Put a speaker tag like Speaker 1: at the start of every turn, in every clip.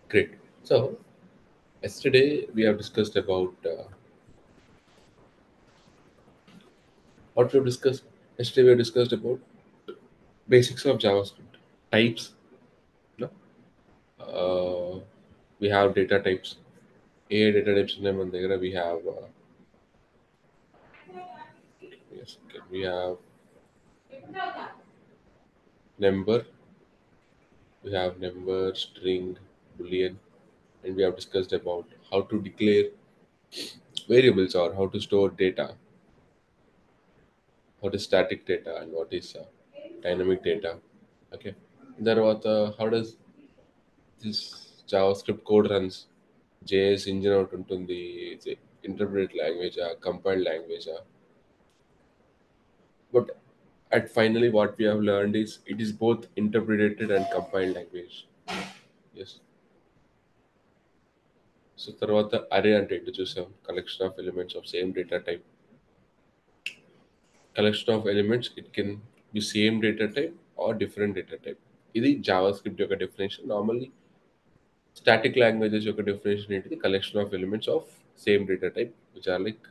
Speaker 1: Great. So yesterday we have discussed about what we have discussed. Yesterday we have discussed about basics of JavaScript types. No, we have data types. A data types name on there. We have yes, okay, we have number. We have number, string, boolean, and we have discussed about how to declare variables or how to store data, what is static data and what is dynamic data. Okay. తర్వాత how does this JavaScript code runs? JS engine ఒకటి ఉంటుంది, interpreted language, compiled language. But at finally what we have learned is it is both interpreted and compiled language. Yes. So తర్వాత అరే అంటే ఏంటో చూసాం, collection of elements of same data type. Collection of elements it can be same data type or different data type. ఇది JavaScript యొక్క definition. Normally static languages యొక్క definition ఏంటిది? Collection of elements of same data type which are like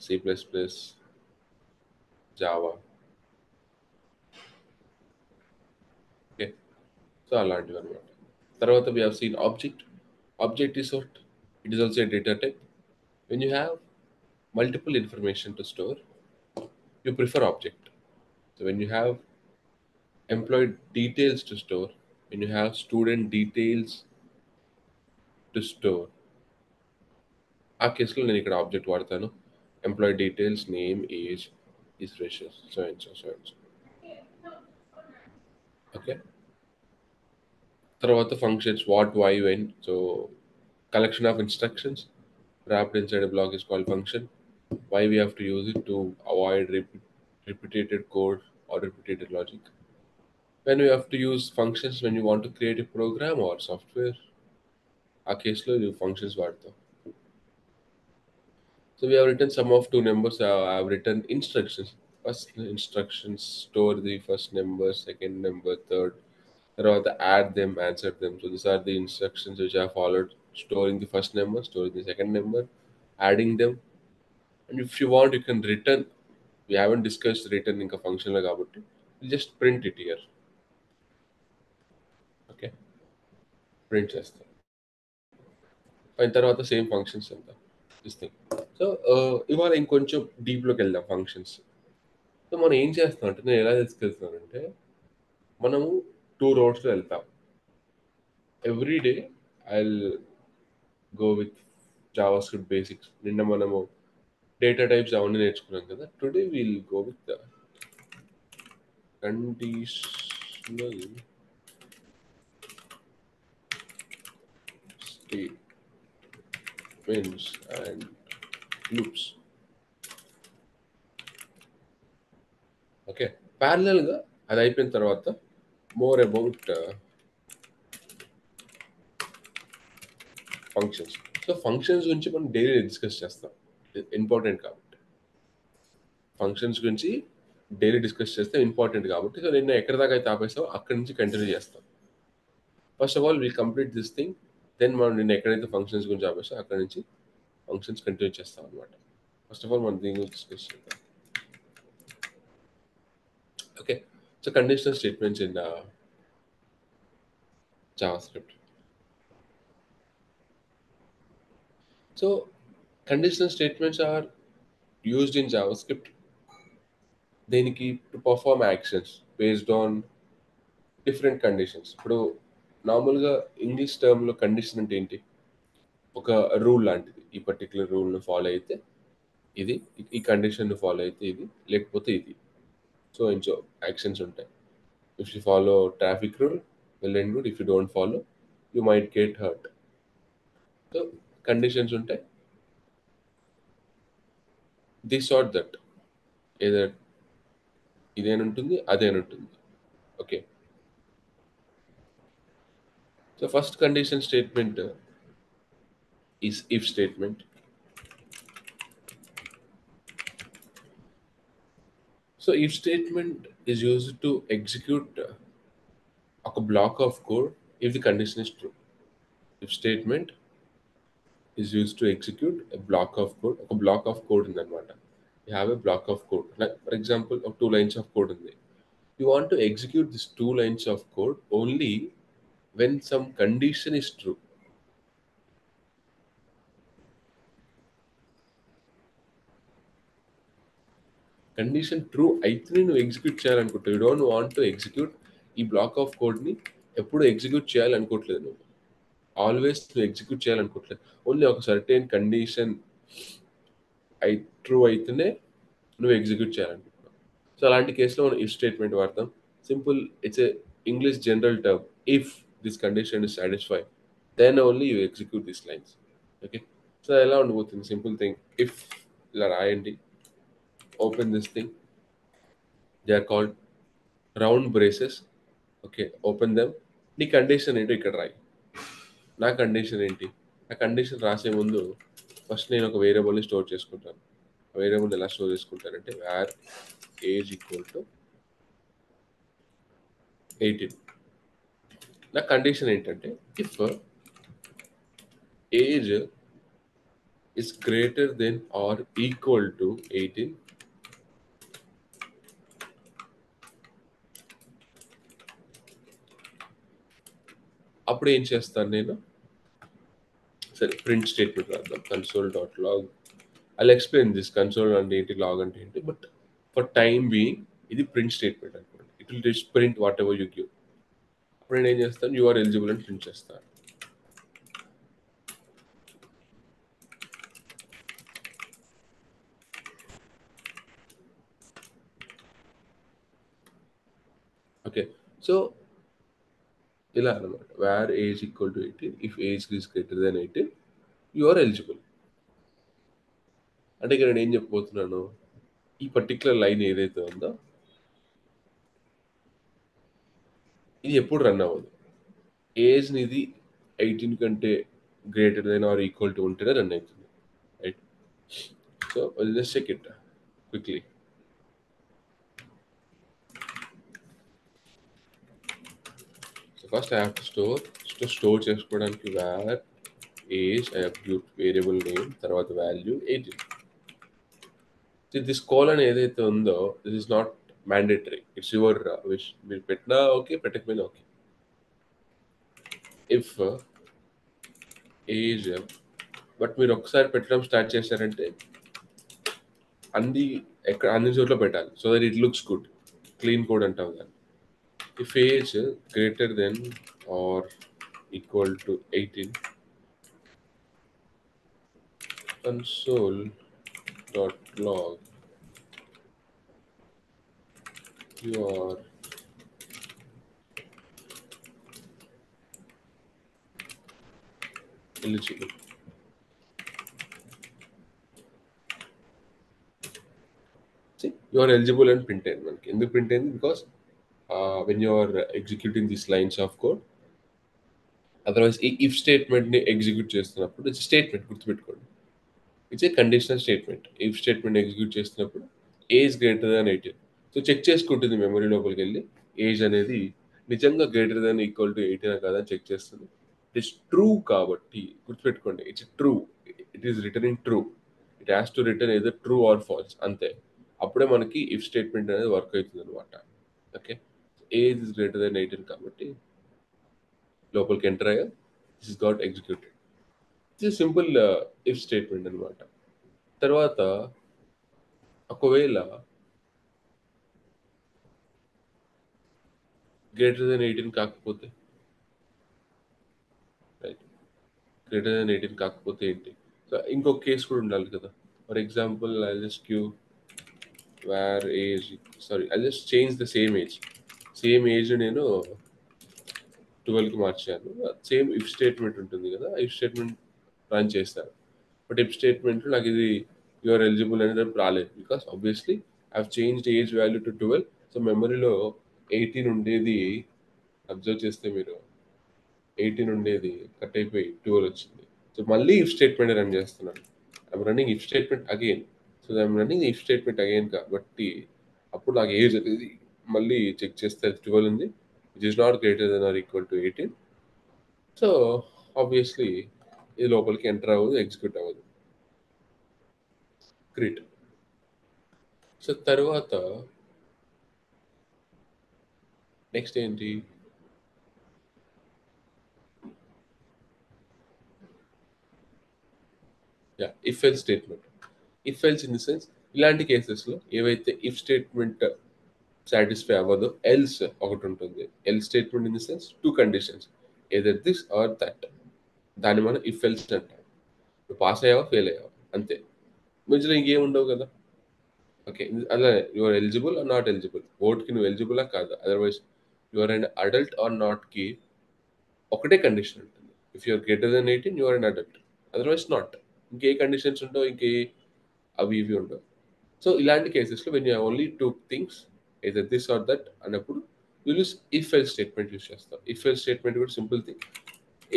Speaker 1: C++, Java. Okay. So అలాంటివి అనమాట. తర్వాత we have seen object. Object is what? It is also a data type. When you have multiple information to store, you prefer object. So when you have employee details to store, when you have student details to store, ఆ కేసులో నేను ఇక్కడ object వాడతాను. Employee details, name, age, is freshers, so and so so and so. Okay. తర్వాత functions what, why, when. So collection of instructions wrapped inside a block is called function. Why we have to use it? To avoid repeated code or repeated logic. When we have to use functions when you want to create a program or software, ఆ కేసులో you functions వాడతాం. So we have written sum of two numbers. I have written instructions. First instructions store the first number, second number, third. తర్వాత add them, answer them. So these are the instructions which I followed. Storing the first number, storing the second number, adding them. And if you want, you can return. We haven't discussed return ఇంకా function లో కాబట్టి you just print it here. Okay, print చేస్తాం. అయిన తర్వాత same functions అంతా this thing. So ఇవాళ ఇంకొంచెం డీప్లోకి వెళ్దాం ఫంక్షన్స్. సో మనం ఏం చేస్తాం అంటే, నేను ఎలా తీసుకెళ్తున్నానంటే, మనము 2 routes వెళ్తాం. Every day I go with JavaScript basics. నిన్న మనము డేటా టైప్స్ అవన్నీ నేర్చుకున్నాం కదా. Today will go with conditional statements and loops. Okay. ప్యారలల్గా అది అయిపోయిన తర్వాత more about functions. So functions గురించి మనం డైలీ డిస్కస్ చేస్తాం, ఇంపార్టెంట్ కాబట్టి. ఫంక్షన్స్ గురించి డైలీ డిస్కస్ చేస్తే ఇంపార్టెంట్ కాబట్టి. సో నిన్న ఎక్కడి దాకా అయితే ఆపేస్తామో అక్కడి నుంచి కంటిన్యూ చేస్తాం. First of all will complete this thing, then మనం నిన్న ఎక్కడైతే ఫంక్షన్స్ గురించి ఆపేస్తాం అక్కడి నుంచి ఫంక్షన్స్ కంటిన్యూ చేస్తాం అనమాట. ఫస్ట్ ఆఫ్ ఆల్ మనం దీని గురించి డిస్కస్ చేద్దాం. Okay. So conditional statements in JavaScript. So conditional statements are used in JavaScript దేనికి? To perform actions based on different conditions. ఇప్పుడు నార్మల్గా ఇంగ్లీష్ టర్మ్లో కండిషన్ అంటే ఏంటి? ఒక రూల్ లాంటిది. ఈ పర్టికులర్ రూల్ను ఫాలో అయితే ఇది, ఈ కండిషన్ను ఫాలో అయితే ఇది, లేకపోతే ఇది. సో అండ్ సో యాక్షన్స్ ఉంటాయి. If you follow traffic rule, well and good. If you don't follow, you might get hurt. So conditions ఉంటాయి. దిస్ ఆర్ దట్, ఏదర్ ఇదేనుంటుంది, అదేనుంటుంది. Okay. So first condition statement is if statement. So if statement is used to execute a block of code if the condition is true. If statement is used to execute a block of code. ఒక block of code ఉందన్నమాట. You have a block of code. Like for example, of two lines of code ఉంది. You want to execute these two lines of code only when some condition is true. Condition true అయితేనే నువ్వు execute చేయాలనుకుంటావు. You don't want to execute ఈ block of కోడ్ని ఎప్పుడు execute చేయాలనుకోవట్లేదు నువ్వు. Always నువ్వు ఎగ్జిక్యూట్ చేయాలనుకోవట్లేదు. ఓన్లీ ఒక సర్టెన్ కండిషన్ ట్రూ అయితేనే నువ్వు ఎగ్జిక్యూట్ చేయాలనుకుంటున్నావు. సో అలాంటి కేసులో మనం ఇఫ్ స్టేట్మెంట్ వాడతాం. Simple, it's a English general term. If this condition is satisfy then only you execute this lines. Okay, so ఎలా ఉండబోతుంది? సింపుల్ థింగ్, ఇఫ్ ఇలా రాయండి, open this thing, they are called round braces. Okay, open them. నీ condition ఏంటో ఇక్కడ రాయి. నా condition ఏంటి? నా కండిషన్ రాసే ముందు ఫస్ట్ నేను ఒక వేరియబుల్ని స్టోర్ చేసుకుంటాను. వేరియబుల్ ఎలా స్టోర్ చేసుకుంటానంటే వేర్ ఏజ్ ఈక్వల్ టు 18. నా కండిషన్ ఏంటంటే if age is greater then or equal to 18, అప్పుడు ఏం చేస్తాను నేను? సరే, ప్రింట్ స్టేట్మెంట్ రాద్దాం. Console dot log. I explain this. Console అంటే ఏంటి, లాగ్ అంటే ఏంటి, బట్ ఫర్ టైమ్ బీయింగ్ ఇది ప్రింట్ స్టేట్మెంట్ అనుకోండి. It will just print whatever you give. అప్పుడు నేను ఏం చేస్తాను? యు ఆర్ ఎలిజిబుల్ అని ప్రింట్ చేస్తాను. ఓకే, సో ఇలా అనమాట. Where age equal to 18, if age is greater then 18 you are eligible. అంటే ఇక్కడ నేను ఏం చెప్పబోతున్నాను, ఈ పర్టికులర్ లైన్ ఏదైతే ఉందో ఇది ఎప్పుడు రన్ అవ్వదు. ఏజ్ నిది 18 కంటే greater then or equal to ఉంటేనే రన్ అవుతుంది, right? So just check it quickly. So first I have to store చేసుకోవడానికి var age, I have variable name, తర్వాత వాల్యూ 18. దిస్ కోలన్ ఏదైతే ఉందో this is not mandatory, it's your wish. మీరు పెట్టినా okay, పెట్టకపోయినా okay. If age, but మీరు ఒకసారి పెట్టడం స్టార్ట్ చేశారంటే అన్ని చోట్ల పెట్టాలి, so that it looks good. Clean code అంటాం దాన్ని. If age greater then or equal to 18, console dot log you are eligible. See, you are eligible and print అయింది మనకి. ఎందుకు ప్రింట్ అయింది? Because when you are executing this lines of code, otherwise ఈ if స్టేట్మెంట్ని execute చేస్తున్నప్పుడు it's statement, గుర్తుపెట్టుకోండి. It's a conditional statement. If statement execute చేస్తున్నప్పుడు age greater than 18. So check చేసుకుంటుంది మెమరీ లోపలికి వెళ్ళి ఏజ్ అనేది నిజంగా గ్రేటర్ దాన్ ఈక్వల్ టు 18 కాదని చెక్ చేస్తుంది. ఇట్ ఈస్ ట్రూ కాబట్టి గుర్తుపెట్టుకోండి, it's true, it is return in true. It has to return ఏదో ట్రూ ఆర్ ఫాల్స్, అంతే. అప్పుడే మనకి ఇఫ్ స్టేట్మెంట్ అనేది వర్క్ అవుతుంది అనమాట. Okay, age is greater than 18 కాబట్టి లోపలికి ఎంటర్ అయ్యా, దిస్ ఇస్ గాట్ ఎగ్జిక్యూటెడ్. ఇది సింపుల్ ఇఫ్ స్టేట్మెంట్ అనమాట. తర్వాత ఒకవేళ గ్రేటర్ దెన్ 18 కాకపోతే, రైట్, గ్రేటర్ దెన్ 18 కాకపోతే ఏంటి? సో ఇంకొక కేసు కూడా ఉండాలి కదా. For example I just give wear age, sorry I just change the same age నేను 12కి మార్చాను. సేమ్ ఇఫ్ స్టేట్మెంట్ ఉంటుంది కదా, ఇఫ్ స్టేట్మెంట్ రన్ చేస్తాను. బట్ ఇఫ్ స్టేట్మెంట్ నాకు ఇది యూఆర్ ఎలిజిబుల్ అనేది రాలేదు, because obviously I changed age value to 12. So మెమరీలో 18 ఉండేది, అబ్జర్వ్ చేస్తే మీరు 18 ఉండేది కట్ అయిపోయి 12 వచ్చింది. సో మళ్ళీ ఇఫ్ స్టేట్మెంట్ రన్ చేస్తున్నాను. I'm running if statement again. So I'm running if statement again కాబట్టి అప్పుడు నాకు ఏజ్ అనేది మళ్ళీ చెక్ చేస్తే 12 ఉంది, which is not greater then or equal to 18. So obviously ఇది లోపలికి ఎంటర్ అవ్వదు, ఎగ్జిక్యూట్ అవ్వదు. గ్రేట్. సో తర్వాత నెక్స్ట్ ఏంటి? Yeah, if else statement. If else in the sense ఇలాంటి కేసెస్లో ఏవైతే ఇఫ్ స్టేట్మెంట్ సాటిస్ఫై అవ్వదో ఎల్స్ ఒకటి ఉంటుంది. Else statement in the sense two conditions, either this or that. దాన్ని మనం ఇఫ్ ఎల్స్ అంటాం. నువ్వు పాస్ అయ్యావా, ఫెయిల్ అయ్యావా, అంతే. మధ్యలో ఇంకేం ఉండవు కదా. ఓకే, అలా your eligible or not eligible, ఓట్కి నువ్వు ఎలిజిబులా కాదా, otherwise your and adult or నాట్కి ఒకటే కండిషన్ ఉంటుంది. If you're greater then 18 your an adult, otherwise not. ఇంకే కండిషన్స్ ఉండవు, అవి ఇవి ఉండవు. సో ఇలాంటి కేసెస్లో when you only two things, either this or that అన్నప్పుడు you use if else statement use చేస్తాం. ఇఫ్ ఎల్ స్టేట్మెంట్ కూడా simple thing.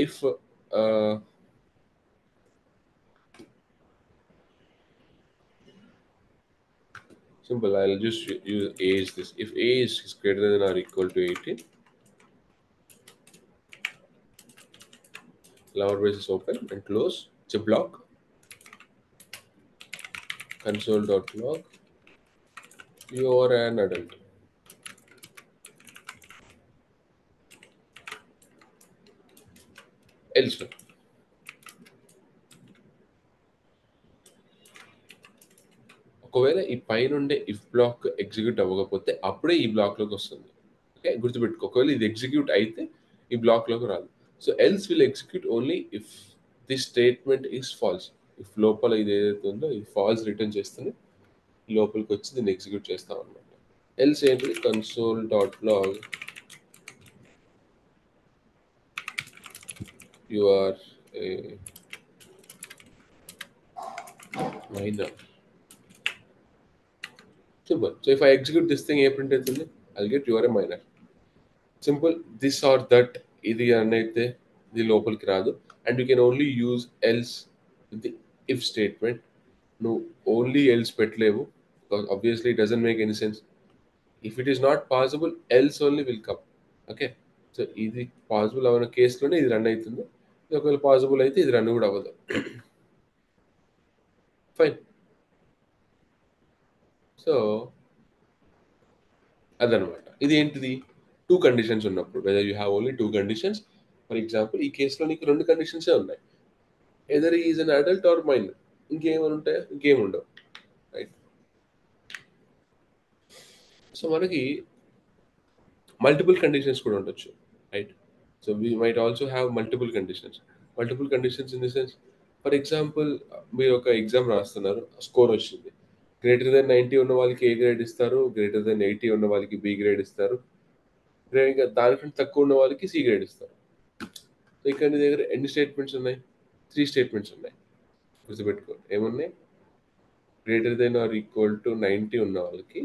Speaker 1: If simple, I'll just use a is this. If a is greater than or equal to 18, lower brace is open and close. It's a block. Console.log. You are an adult. Else, ఒకవేళ ఈ పైన ఉండే if black execute అవ్వకపోతే అప్పుడే ఈ బ్లాక్లోకి వస్తుంది. Okay, గుర్తుపెట్టుకో. ఒకవేళ ఇది ఎగ్జిక్యూట్ అయితే ఈ బ్లాక్లోకి రాదు. So else will execute only if this statement is false. If లోపల ఇది ఏదైతే ఉందో ఇది ఫాల్స్ రిటర్న్ చేస్తుంది, లోపలికి వచ్చి దీన్ని ఎగ్జిక్యూట్ చేస్తాం అనమాట. ఎల్స్ ఏంటి? console.log you are a minor. Simple. So if I execute this thing, ఏ ప్రింట్ అవుతుంది? I'll get you are a minor. Simple. This or that ఇది అని అయితే ఇది లోపలికి రాదు. And you can only use else the if statement. నువ్వు only else పెట్టలేవు, because obviously it doesn't make any sense. If it is not possible else only will come. Okay, so ఇది possible అవ్వని కేసులోనే ఇది రన్ అవుతుంది. ఇది ఒకవేళ possible అయితే ఇది రన్ కూడా అవ్వదు. ఫైన్. సో అదనమాట. ఇది ఏంటిది? టూ కండిషన్స్ ఉన్నప్పుడు, whether you have only two conditions. For example ఈ కేసులో నీకు రెండు కండిషన్సే ఉన్నాయి, either is an adult or minor. ఇంకేమైనా ఉంటాయా? ఇంకేం ఉండవు, రైట్? సో మనకి మల్టిపుల్ కండిషన్స్ కూడా ఉండొచ్చు, right? So we might also have multiple conditions. Multiple conditions in the sense, for example మీరు ఒక ఎగ్జామ్ రాస్తున్నారు, స్కోర్ వచ్చింది. గ్రేటర్ దెన్ 90 ఉన్న వాళ్ళకి ఏ గ్రేడ్ ఇస్తారు, గ్రేటర్ దెన్ 80 ఉన్న వాళ్ళకి బి గ్రేడ్ ఇస్తారు, ఇంకా దానికంటే తక్కువ ఉన్న వాళ్ళకి సి గ్రేడ్ ఇస్తారు. సో ఇక్కడ నీ దగ్గర ఎన్ని స్టేట్మెంట్స్ ఉన్నాయి? 3 స్టేట్మెంట్స్ ఉన్నాయి. గుర్తుపెట్టుకో, ఏమున్నాయి? Greater then or equal to 90 ఉన్న వాళ్ళకి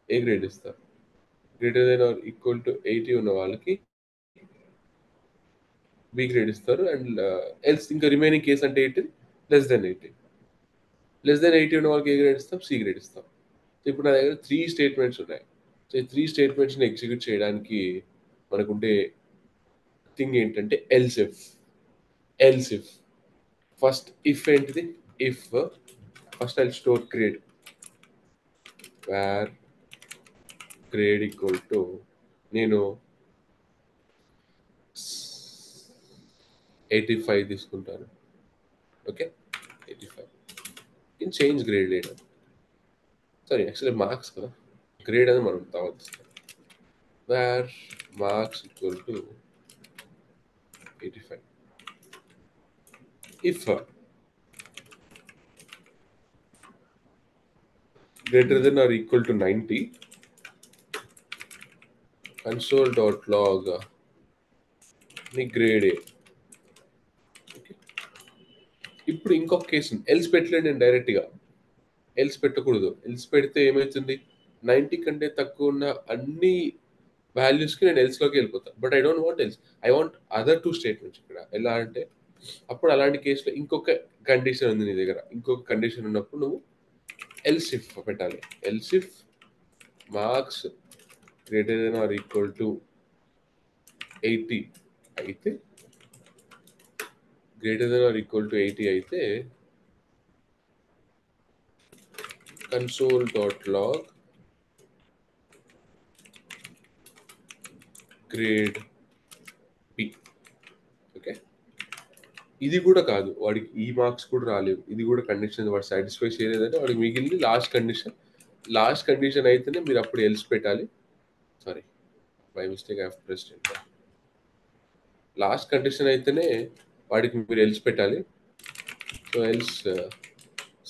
Speaker 1: ఏ గ్రేడ్ ఇస్తారు, greater then or equal to 80 ఉన్న వాళ్ళకి బి గ్రేడ్ ఇస్తారు, అండ్ ఎల్స్ ఇంకా రిమైనింగ్ కేస్ అంటే ఏంటి? Less than 80. లెస్ దెన్ 80 ఉన్న వాళ్ళకి ఏ గ్రేడ్ ఇస్తాం? సి గ్రేడ్ ఇస్తాం. సో ఇప్పుడు నా దగ్గర 3 స్టేట్మెంట్స్ ఉన్నాయి. సో ఈ 3 స్టేట్మెంట్స్ని ఎగ్జిక్యూట్ చేయడానికి మనకుండే థింగ్ ఏంటంటే else if. Else if first if ఏంటిది? If first I store grade var grade equal to, నేను 85 తీసుకుంటాను. Okay, 85 in change grade later. Sorry, actually marks కదా, గ్రేడ్ అని మనం తర్వాత var marks equal to 85. If greater than or equal to 90, console.log నీ grade A. Okay, ఇప్పుడు ఇంకొక case else పెట్టలేదు నేను డైరెక్ట్గా. ఎల్స్ పెట్టకూడదు. ఎల్స్ పెడితే ఏమవుతుంది? 90 కంటే తక్కువ ఉన్న అన్ని వాల్యూస్కి నేను ఎల్స్లోకి వెళ్ళిపోతాను. But I don't want else, I want other two statements. ఇక్కడ ఎలా అంటే, అప్పుడు అలాంటి కేసులో ఇంకొక కండిషన్ ఉంది నీ దగ్గర. ఇంకొక కండిషన్ ఉన్నప్పుడు నువ్వు ఎల్స్ ఇఫ్ పెట్టాలి. Else if marks greater then or equal to 80 అయితే greater then or equal to 80 అయితే console.log గ్రేడ్ బి. ఓకే, ఇది కూడా కాదు, వాడికి ఈ మార్క్స్ కూడా రాలేవు, ఇది కూడా కండిషన్ వాడు సాటిస్ఫై చేయలేదంటే వాడికి మిగిలింది లాస్ట్ కండిషన్. లాస్ట్ కండిషన్ అయితేనే మీరు అప్పుడు ఎల్స్ పెట్టాలి. Sorry, by mistake I pressed enter. Last condition అయితేనే వాడికి మీరు ఎల్స్ పెట్టాలి. So else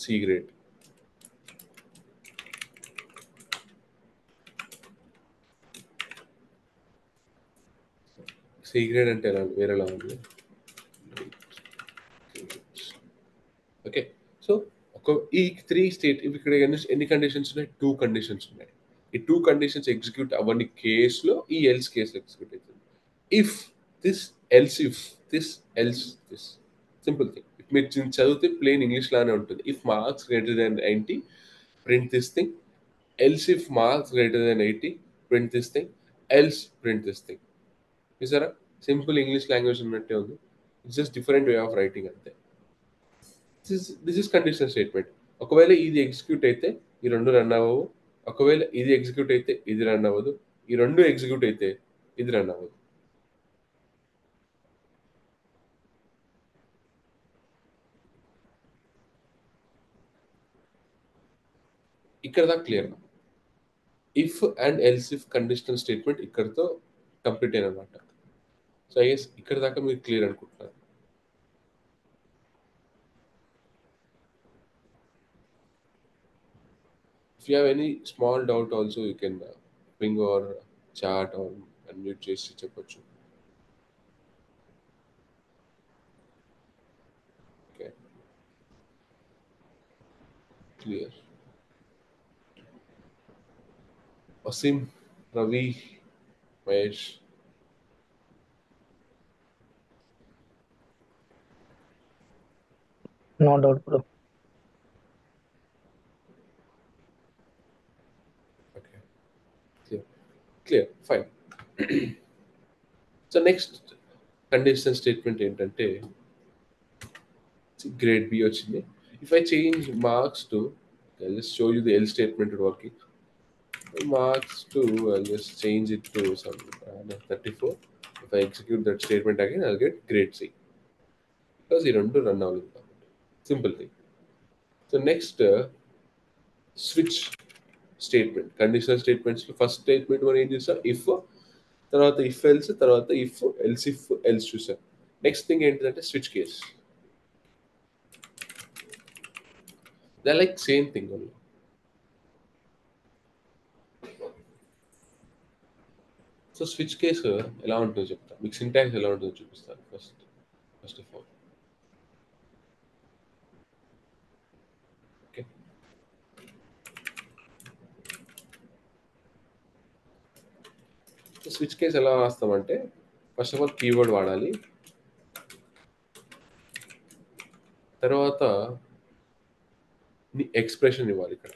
Speaker 1: C grade. C grade అంటే ఎలా వేరేలా ఉంది. ఓకే, సో ఒక ఈ త్రీ స్టేట్ ఇక్కడ ఎన్ని కండిషన్స్ ఉన్నాయి? 2 కండిషన్స్ ఉన్నాయి. ఈ 2 కండిషన్స్ ఎగ్జిక్యూట్ అవ్వని కేసులో ఈ ఎల్స్ కేసు ఎగ్జిక్యూట్ అవుతుంది. If this, else if this, else this. Simple thing. మీరు చదివితే ప్లెయిన్ ఇంగ్లీష్ లానే ఉంటుంది. If marks greater then 90 print this thing, else if marks greater then 80 print this thing, else print this thing. చూసారా, simple English language ఉన్నట్టే ఉంది. It's just different way of writing అంతే. This is conditional statement. ఒకవేళ ఇది execute అయితే ఈ రెండు run అవ్వవు, ఒకవేళ ఇది ఎగ్జిక్యూట్ అయితే ఇది రన్ అవ్వదు, ఈ రెండు ఎగ్జిక్యూట్ అయితే ఇది రన్ అవ్వదు. ఇక్కడ దాకా clear. If and else if conditional statement ఇక్కడతో కంప్లీట్ అయినమాట. సో ఐ గెస్ ఇక్కడ దాకా మీరు క్లియర్ అనుకుంటున్నారు. If you have any small doubt also, you can ping or chat or unmute చేసి చెప్పొచ్చు. Okay, clear. Wasim, Ravi, Mahesh.
Speaker 2: No doubt, bro.
Speaker 1: Okay, clear, fine. So next conditional statement ఏంటంటే grade B వచ్చింది. If I change marks to, I'll just show you the L statement working. Marks to, I'll just change it to some 34. If I execute that statement again, I'll get grade C. Because you don't run out. Simple thing. So next, switch statement. Conditional statements. First statement one is if, తర్వాత if else, తర్వాత if else if else చూసాం. Next thing ఏంటంటే switch case. They like same thing only. So switch case ఎలా ఉంటుందో చెప్తాను, మీకు syntax ఎలా ఉంటుందో చూపిస్తాను first of all. Okay, switch case ఎలా రాస్తామంటే ఫస్ట్ ఆఫ్ ఆల్ కీవర్డ్ వాడాలి, తర్వాత ఎక్స్ప్రెషన్ ఇవ్వాలి. ఇక్కడ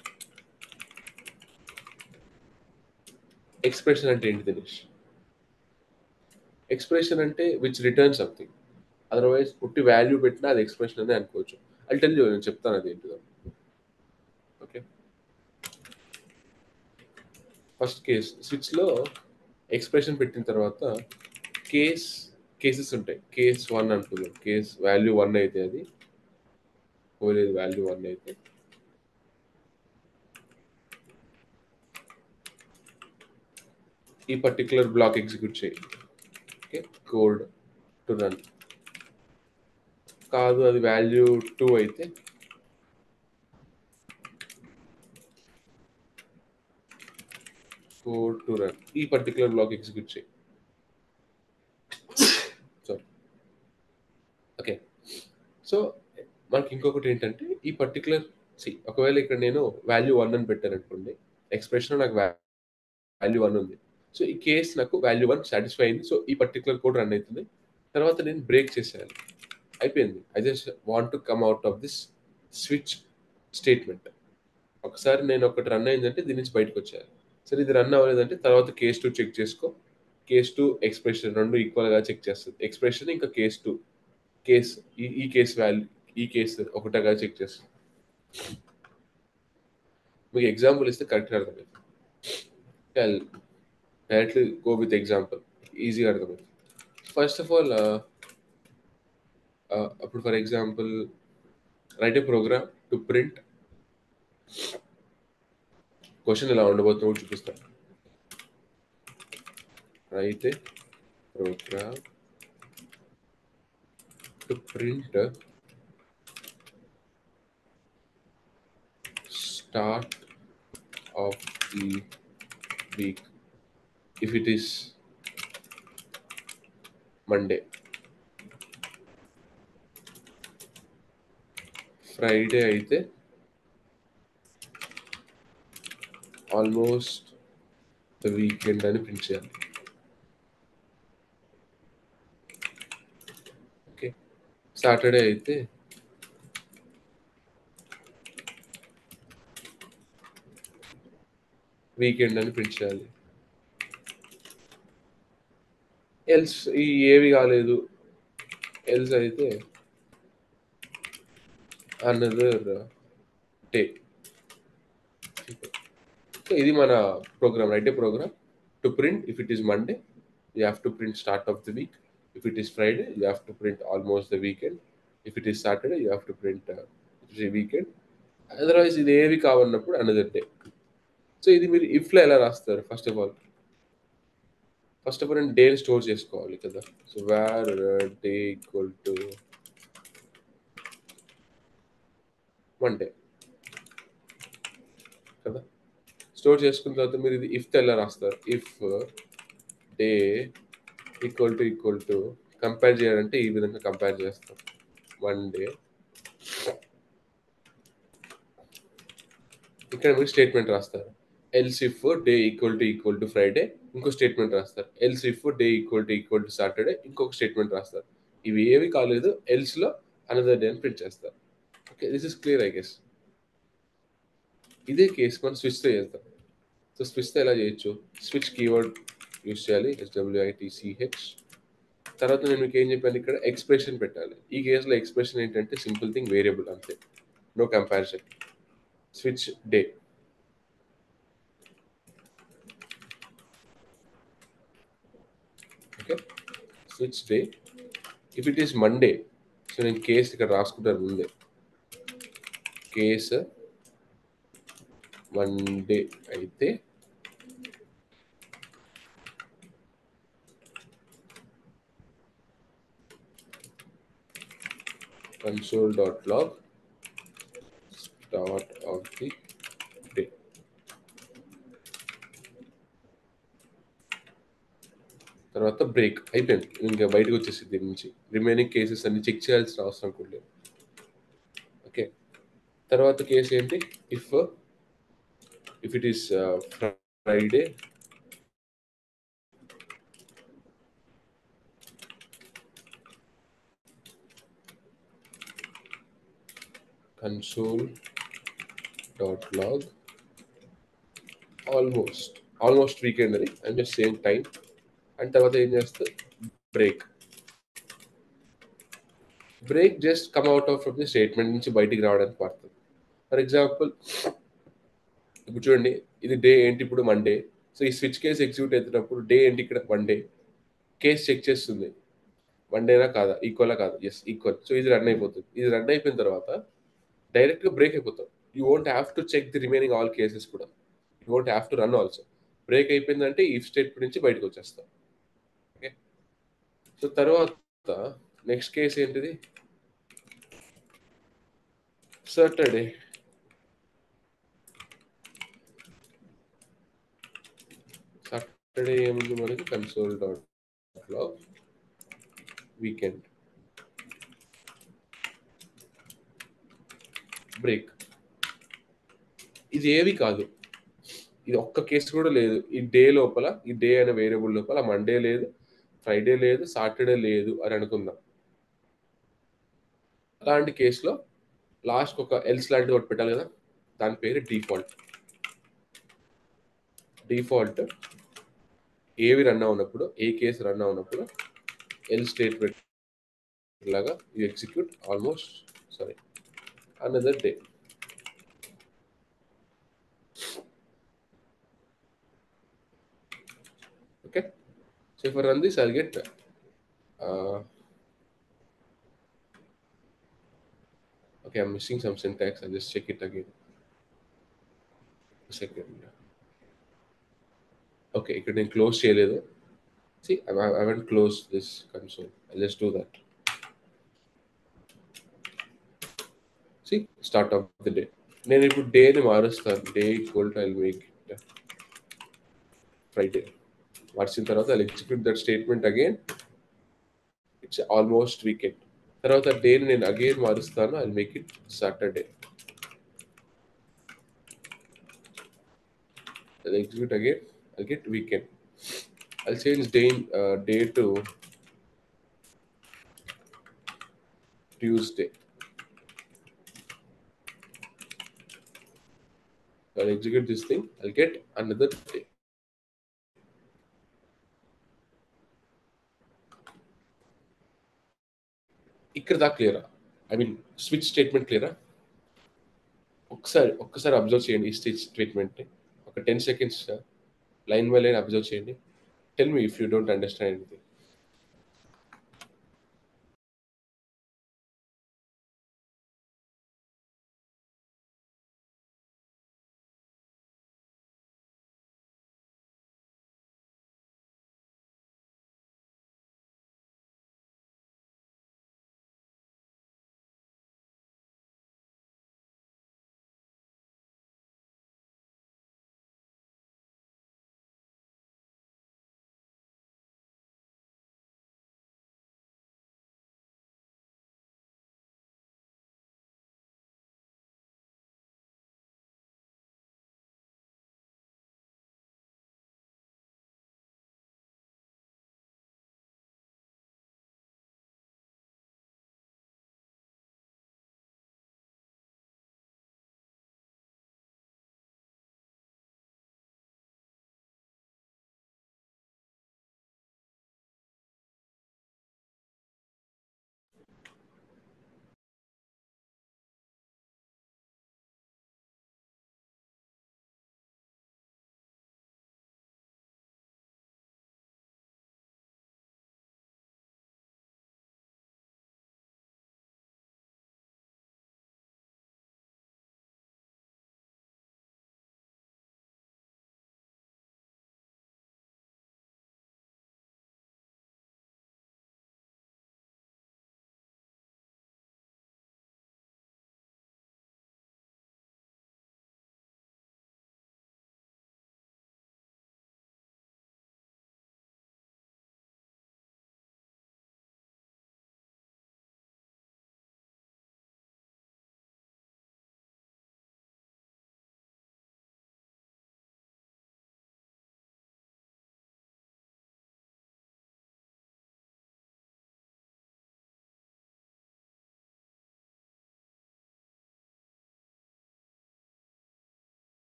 Speaker 1: ఎక్స్ప్రెషన్ అంటే ఏంటి దినేష్? ఎక్స్ప్రెషన్ అంటే విచ్ రిటర్న్ సంథింగ్. అదర్వైజ్ పుట్టి వాల్యూ పెట్టినా అది ఎక్స్ప్రెషన్ అనే అనుకోవచ్చు. అది టెల్ యూ, నేను చెప్తాను అది ఏంటిదో. ఓకే, ఫస్ట్ కేస్ స్విచ్లో ఎక్స్ప్రెషన్ పెట్టిన తర్వాత కేసెస్ ఉంటాయి. కేస్ 1 అనుకుందాం. కేస్ వాల్యూ 1 అయితే అది పోలేదు, వాల్యూ 1 అయితే ఈ పర్టికులర్ బ్లాక్ ఎగ్జిక్యూట్ చేయి. Okay, code to run. కాదు, అది వాల్యూ 2 అయితే కోడ్ టు రన్ ఈ పర్టికులర్ బ్లాక్ ఎగ్జిక్యూట్ చేయి. సారీ. ఓకే, సో మనకి ఇంకొకటి ఏంటంటే ఈ పర్టికులర్ ఒకవేళ ఇక్కడ నేను వాల్యూ 1 అని పెట్టాను అనుకోండి, ఎక్స్ప్రెషన్ నాకు వాల్యూ 1 ఉంది. సో ఈ కేస్ నాకు వాల్యూ 1 సాటిస్ఫై అయింది. సో ఈ పర్టికులర్ కోడ్ రన్ అవుతుంది. తర్వాత నేను బ్రేక్ చేసేయాలి, అయిపోయింది. I just want to come out of this switch statement. ఒకసారి నేను ఒకటి రన్ అయిందంటే దీని నుంచి బయటకు వచ్చేయాలి. సరే ఇది రన్ అవ్వలేదంటే తర్వాత కేస్ 2 చెక్ చేసుకో, కేస్ టు ఎక్స్ప్రెషన్ రెండు ఈక్వల్గా చెక్ చేస్తుంది. ఎక్స్ప్రెషన్ ఇంకా కేస్ ఈ కేసు వాల్యూ ఈ కేసు ఒకటగా చెక్ చేస్తుంది. మీకు ఎగ్జాంపుల్ ఇస్తే కరెక్ట్గా అర్థమవుతుంది. డైరెక్ట్లీ గో విత్ ఎగ్జాంపుల్, ఈజీగా అర్థమవుతుంది. ఫస్ట్ ఆఫ్ ఆల్ అప్పుడు for example write a program to print. Question ఎలా ఉండబోతుందో చూపిస్తాను. Write a program to print start of the week if it is Monday. Friday అయితే ఆల్మోస్ట్ ద వీకెండ్ అని print చేయాలి. Okay, Saturday అయితే weekend అని print చేయాలి. ఎల్స్ ఈ ఏవి కాలేదు, ఎల్స్ అయితే అనదర్ డే. ఇది మన program, write a program to print if it is Monday you have to print start of the week. If it is Friday you have to print almost the weekend. If it is Saturday you have to print weekend. Otherwise ఇది ఏవి కావన్నప్పుడు another day. So ఇది మీరు ఇఫ్లో ఎలా రాస్తారు? First of all నేను డేని store చేసుకోవాలి కదా. So where day equal to Monday కదా. స్టోర్ చేసుకున్న తర్వాత మీరు ఇది ఇఫ్తో ఎలా రాస్తారు? If day equal to compare చేయాలంటే ఈ విధంగా కంపేర్ చేస్తాం. మండే ఇక్కడ మీరు స్టేట్మెంట్ రాస్తారు. Else if day equal to Friday ఇంకో స్టేట్మెంట్ రాస్తారు. Else if day equal to Saturday ఇంకొక స్టేట్మెంట్ రాస్తారు. ఇవి ఏవి కాలేదు ఎల్స్లో అనదర్ డే అని ప్రింట్ చేస్తారు. Okay, this is clear I guess. ఇదే కేసు మనం స్విచ్తో చేద్దాం. సో స్విచ్తో ఎలా చేయొచ్చు? స్విచ్ కీవర్డ్ యూస్ చేయాలి, SWITCH. తర్వాత నేను మీకు ఏం చెప్పాను, ఇక్కడ ఎక్స్ప్రెషన్ పెట్టాలి. ఈ కేసులో ఎక్స్ప్రెషన్ ఏంటంటే సింపుల్ థింగ్, వేరియబుల్ అంతే, no comparison. Switch day okay, switch day if it is Monday. So నేను కేసు ఇక్కడ రాసుకుంటాను ముందే, కేసు మండే అయితే console.log start of the day. తర్వాత బ్రేక్ అయిపోయింది, ఇంకా బయటకు వచ్చేసి దీని నుంచి రిమైనింగ్ కేసెస్ అన్ని చెక్ చేయాల్సిన అవసరం కూడా లేదు. ఓకే, తర్వాత కేసు ఏంటి? If it is Friday console.log almost weekend అని and just same time. And తర్వాత ఏం చేస్తే break just come out of the statement నుంచి బయటికి రావడానికి పడుతుంది. ఫర్ ఎగ్జాంపుల్ ఇప్పుడు చూడండి, ఇది డే ఏంటి ఇప్పుడు మండే. సో ఈ స్విచ్ కేసు ఎగ్జిక్యూట్ అవుతున్నప్పుడు డే ఏంటి ఇక్కడ మండే. కేసు చెక్ చేస్తుంది మండేనా కాదా, ఈక్వలా కాదా, ఎస్ ఈక్వల్. సో ఇది రన్ అయిపోతుంది. ఇది రన్ అయిపోయిన తర్వాత డైరెక్ట్గా బ్రేక్ అయిపోతాం. You won't have to check the remaining all cases కూడా. You won't have to run also. Break అయిపోయిందంటే ఈ స్టేట్మెంట్ నుంచి బయటకు వచ్చేస్తాం. ఓకే, సో తర్వాత నెక్స్ట్ కేసు ఏంటిది? సాటర్డే ఏముంది మనకి? console.log weekend break. ఇది ఏవి కాదు, ఇది ఒక్క కేసు కూడా లేదు ఈ డే లోపల. ఈ డే అనే వేరియబుల్ లోపల మండే లేదు, ఫ్రైడే లేదు, సాటర్డే లేదు అని అనుకుందాం. అలాంటి కేసులో లాస్ట్ ఒక ఎల్స్ లాంటిది ఒకటి పెట్టాలి కదా, దాని పేరు డిఫాల్ట్. ఏవి రన్ అవునప్పుడు, ఏ కేసు రన్ అవునప్పుడు ఎల్ స్టేట్మెంట్ లాగా you execute almost sorry another day. Okay. So if I run this, I'll get okay, I'm missing some syntax. I'll just check it again. A second. Okay, ఇక్కడ నేను close చేయలేదు. See, I haven't closed this console. I'll just do that. See, start of the day. నేను ఇప్పుడు డేని మారుస్తాను. Day equal to I make it Friday. మార్చిన తర్వాత I execute that statement again. It's almost weekend. తర్వాత డేని నేను అగైన్ మారుస్తాను. I make it Saturday. I'll execute again. I'll get weekend. I'll change day to Tuesday. I'll execute this thing. I'll get another day. ఇక్కడ దాకా క్లియరా? I mean switch statement క్లియరా? ఒక్కసారి observe చేయండి ఈ స్విచ్ స్టేట్మెంట్ని. ఒక 10 seconds line by line observe చేయండి. Tell me if you don't understand anything.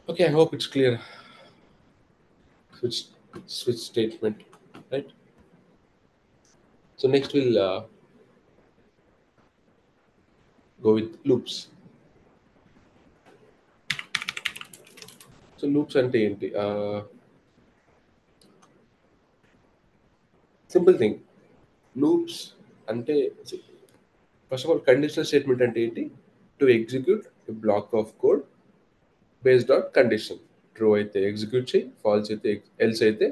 Speaker 1: Okay, I hope it's clear. Switch switch statement, right? So next we'll go with loops. So loops అంటే ఏంటి? Simple thing. Loops అంటే first of all conditional statement అంటే ఏంటి? To execute block of code based on condition. True అయితే execute చేయి, false అయితే else అయితే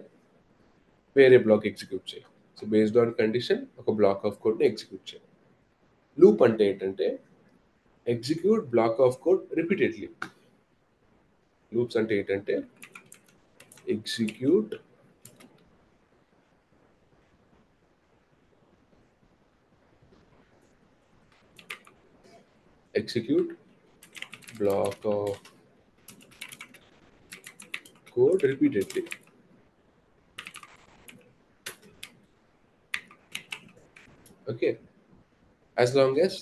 Speaker 1: వేరే బ్లాక్ ఎగ్జిక్యూట్ చేయి. సో బేస్డ్ ఆన్ కండిషన్ ఒక బ్లాక్ ఆఫ్ కోడ్ని ఎగ్జిక్యూట్ చేయి. లూప్ అంటే ఏంటంటే execute block of code repeatedly. Loops అంటే ఏంటంటే execute execute block of code repeatedly. Okay, as long as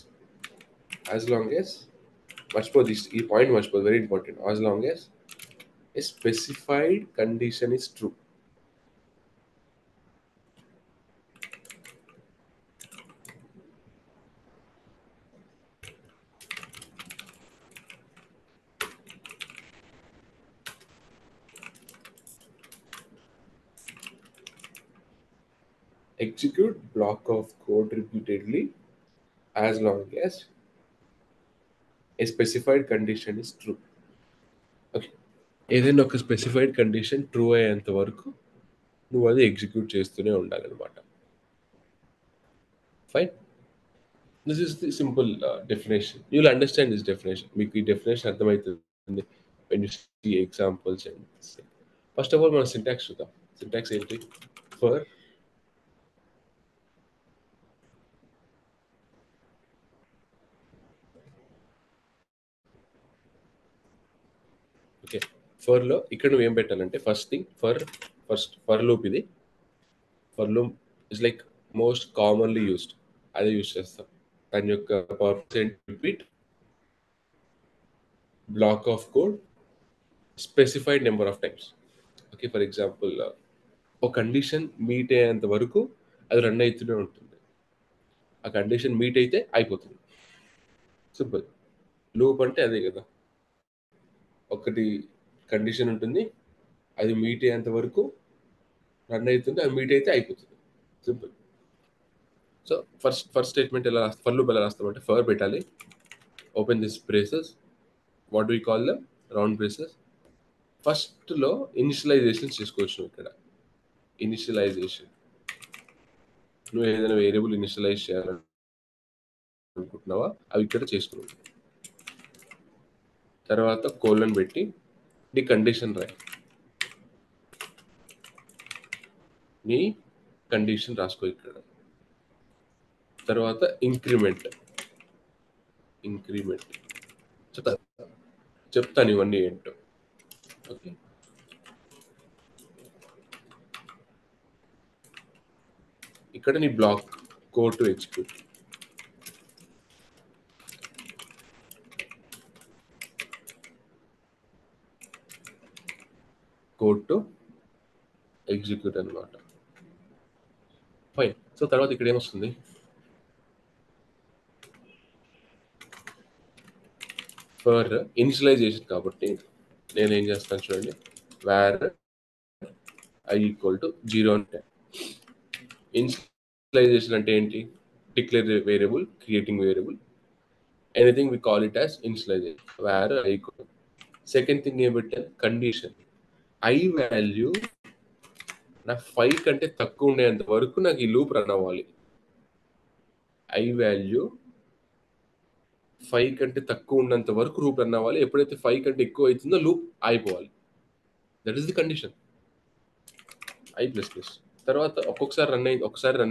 Speaker 1: మర్చిపోదు ఈ పాయింట్ మర్చిపోదు, very important. As long as a specified condition is true. Execute block of code repeatedly as long as a specified condition is true. Okay. ఏదైనా ఒక specified condition true అయ్యేంత వరకు నువ్వు అది execute చేస్తూనే ఉండాలన్నమాట. Fine. This is the simple definition. You will understand this definition. మీకు ఈ డెఫినేషన్ అర్థమవుతుంది when you see examples and first of all మన సింటాక్స్ చూద్దాం. సింటాక్స్ ఏంటి? ఫర్ ఓకే, ఫర్లో ఇక్కడ నువ్వు ఏం పెట్టాలంటే ఫస్ట్ థింగ్ ఫర్ లూప్ ఇది. For loop is like most commonly used, అదే యూస్ చేస్తాం. దాని యొక్క పర్పస్ ఏంటి? Repeat block of code specified number of times. Okay, for example ఒక కండిషన్ మీట్ అయ్యేంత వరకు అది రన్ అవుతూనే ఉంటుంది. ఆ కండిషన్ మీట్ అయితే అయిపోతుంది. సింపుల్. లూప్ అంటే అదే కదా, ఒకటి కండిషన్ ఉంటుంది, అది మీట్ అయ్యేంత వరకు రన్ అవుతుంది, అది మీట్ అయితే అయిపోతుంది. సింపుల్. సో ఫస్ట్ స్టేట్మెంట్ ఎలా రాస్తాం? ఫర్ లూప్ ఎలా రాస్తామంటే ఫర్ పెట్టాలి, open this braces, what do call them? Round braces. ఫస్ట్లో ఇనిషియలైజేషన్ చేసుకోవచ్చు. నువ్వు ఇక్కడ ఇనిషియలైజేషన్, నువ్వు ఏదైనా వేరియబుల్ ఇనిషియలైజ్ చేయాలనుకుంటున్నావా అవి ఇక్కడ చేసుకున్నావు. తర్వాత కోలన్ పెట్టి నీ కండిషన్ రాయి, నీ కండిషన్ రాసుకో ఇక్కడ. తర్వాత ఇంక్రిమెంట్ చెప్తాను ఇవన్నీ ఏంటో. ఓకే, ఇక్కడ నీ block code to execute. Code to execute అనమాట. ఫైన్. సో తర్వాత ఇక్కడ ఏమొస్తుంది? ఫర్ ఇనిషియలైజేషన్ కాబట్టి నేను ఏం చేస్తాను చూడండి, వేర్ ఐ ఈక్వల్ టు 0 అంటే ఇనిషియలైజేషన్ అంటే ఏంటి? Declare variable, creating variable, anything we call it as initialization. Var I equal. Second thing ఏం పెట్టాను? కండిషన్. ఐ వాల్యూ నా 5 కంటే తక్కువ ఉండేంత వరకు నాకు ఈ లూప్ రన్ అవ్వాలి. ఐ వాల్యూ 5 కంటే తక్కువ ఉన్నంత వరకు లూప్ రన్ అవ్వాలి. ఎప్పుడైతే 5 కంటే ఎక్కువ అవుతుందో లూప్ అయిపోవాలి. That is the condition. I plus plus. తర్వాత ఒకసారి రన్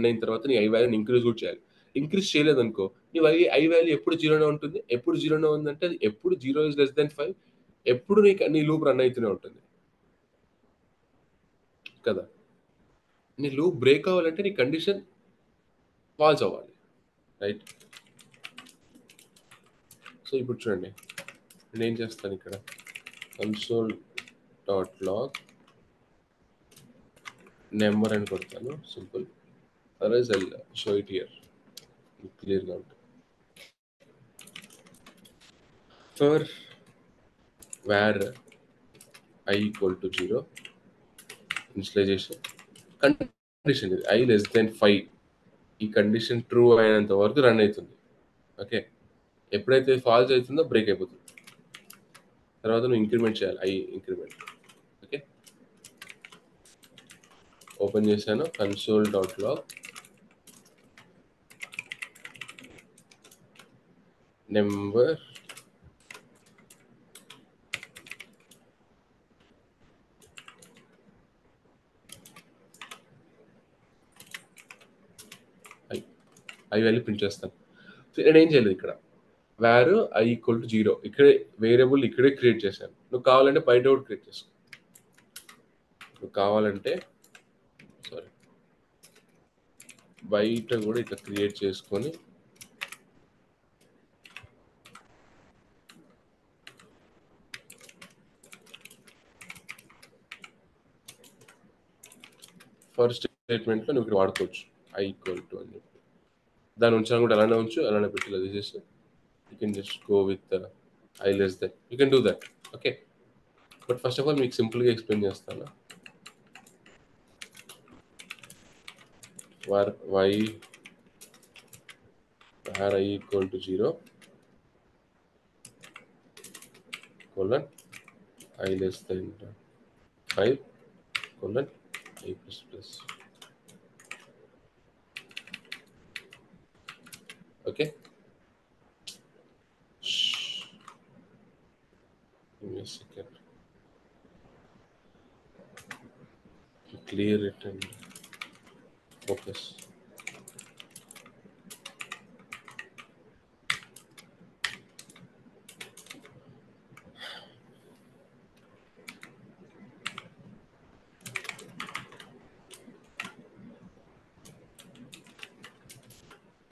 Speaker 1: అయిన తర్వాత నీ ఐ వాల్యూని ఇంక్రీజ్ కూడా చేయాలి. ఇంక్రీజ్ చేయలేదనుకో నీ ఐ వాల్యూ ఎప్పుడు జీరోనే ఉంటుంది. ఎప్పుడు జీరోనే ఉందంటే అది ఎప్పుడు 0 ఇస్ లెస్ దెన్ 5 ఎప్పుడు నీ లూప్ రన్ అవుతూనే ఉంటుంది కదా. నీ లూప్ బ్రేక్ అవ్వాలంటే నీ కండిషన్ ఫాల్స్ అవ్వాలి, రైట్? సో ఇప్పుడు చూడండి, నేను ఏం చేస్తాను ఇక్కడ, console.log నెంబర్ అని కొడతాను, simple. Otherwise I show it here క్లియర్గా ఉంటుంది. For var I equal to 0, initialization condition ఇది I less than 5. ఈ కండిషన్ ట్రూ అయినంత వరకు రన్ అవుతుంది. ఓకే, ఎప్పుడైతే ఫాల్స్ అవుతుందో బ్రేక్ అయిపోతుంది. తర్వాత నువ్వు ఇంక్రిమెంట్ చేయాలి, I ఇంక్రిమెంట్. ఓకే, ఓపెన్ చేశాను console.log number I value print చేస్తాను. సో నేను ఏం చేయలేదు ఇక్కడ, వేర్ I ఈక్వల్ టు 0 ఇక్కడే వేరియబుల్ ఇక్కడే క్రియేట్ చేశాను. నువ్వు కావాలంటే బయట కూడా క్రియేట్ చేసుకో. నువ్వు కావాలంటే సారీ బయట కూడా ఇట్లా క్రియేట్ చేసుకొని ఫస్ట్ స్టేట్మెంట్లో నువ్వు ఇక్కడ వాడుకోవచ్చు I ఈక్వల్ టు అని చెప్పి. దాని ఉంచాను కూడా అలానే ఉంచు, అలానే పెట్టి అది చేసి you can just go with I less than, you can do that. Okay, but first of all మీకు సింపుల్గా ఎక్స్ప్లెయిన్ చేస్తాను. where I equal to 0 colon I less than 5 colon I plus plus. Okay, give me a second to clear it and focus.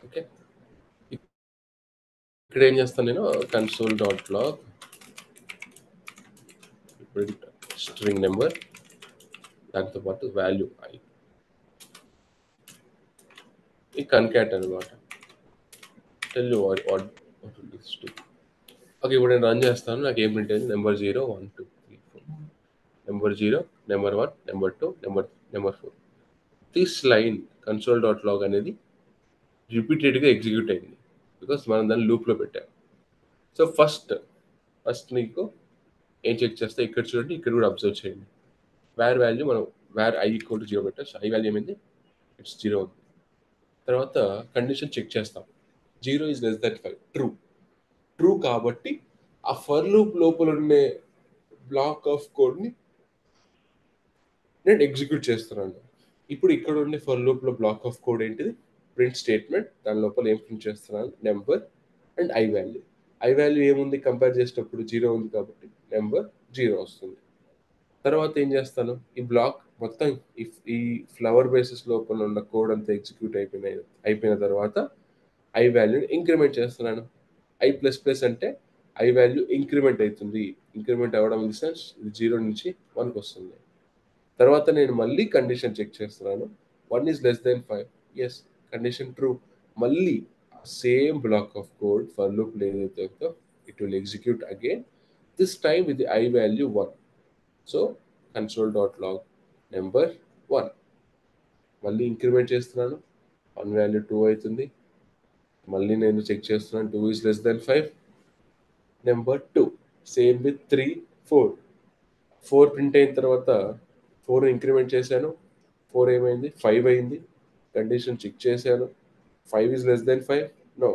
Speaker 1: Okay, ఇక్కడ ఏం చేస్తాను నేను console.log print string number, దాంతో పాటు value I, ఈ కన్కాట్ అనమాట. Tell what okay, ఇప్పుడు నేను రన్ చేస్తాను. నాకు ఏం ప్రింట్ అయింది, number 0 1 2 3 4, number 0 number 1 number 2 number 4. This line console.log అనేది రిపీటెడ్గా ఎగ్జిక్యూట్ అయింది బికాస్ మనం దాన్ని లూప్లో పెట్టాం. సో ఫస్ట్ నీకు ఏం చెక్ చేస్తే ఇక్కడ చూడండి, ఇక్కడ కూడా అబ్జర్వ్ చేయండి. వేర్ వాల్యూ మనం వేర్ I ఈక్వల్ టు 0 పెట్టాం. సో I వాల్యూ ఏమైంది, ఇట్స్ 0 ఉంది. తర్వాత కండిషన్ చెక్ చేస్తాం, 0 ఈజ్ లెస్ దెన్ 5, ట్రూ కాబట్టి ఆ ఫర్ లూప్ లోపల ఉండే బ్లాక్ ఆఫ్ కోడ్ని నేను ఎగ్జిక్యూట్ చేస్తున్నాను. ఇప్పుడు ఇక్కడ ఉండే ఫర్ లూప్లో బ్లాక్ ఆఫ్ కోడ్ ఏంటిది, ప్రింట్ స్టేట్మెంట్. దాని లోపల ఏం ప్రింట్ చేస్తున్నాను, number and I value. I value ఏముంది, కంపేర్ చేసేటప్పుడు 0 ఉంది కాబట్టి నెంబర్ 0 వస్తుంది. తర్వాత ఏం చేస్తాను, ఈ బ్లాక్ మొత్తం ఈ ఫ్లవర్ బేసిస్ లోపల ఉన్న కోడ్ అంతా ఎగ్జిక్యూట్ అయిపోయిన తర్వాత I వాల్యూని ఇంక్రిమెంట్ చేస్తున్నాను. I ప్లస్ ప్లస్ అంటే I వాల్యూ ఇంక్రిమెంట్ అవుతుంది. ఇంక్రిమెంట్ అవ్వడం ఇన్ ది సెన్స్ ఇది 0 నుంచి 1కి వస్తుంది. తర్వాత నేను మళ్ళీ కండిషన్ చెక్ చేస్తున్నాను, 1 is less than 5, yes condition true. మళ్ళీ same block of code for loop ఏదైతే ఉందో it will execute again, this time with I value 1. So console.log number 1 మళ్ళీ ఇంక్రిమెంట్ చేస్తున్నాను, 1 వాల్యూ 2 అవుతుంది. మళ్ళీ నేను చెక్ చేస్తున్నాను, 2 is less than 5, number 2. Same with 3 4 print అయిన తర్వాత 4 ఇంక్రిమెంట్ చేశాను, 4 ఏమైంది, 5 అయింది. కండిషన్ చెక్ చేశాను, 5 is less than 5, no,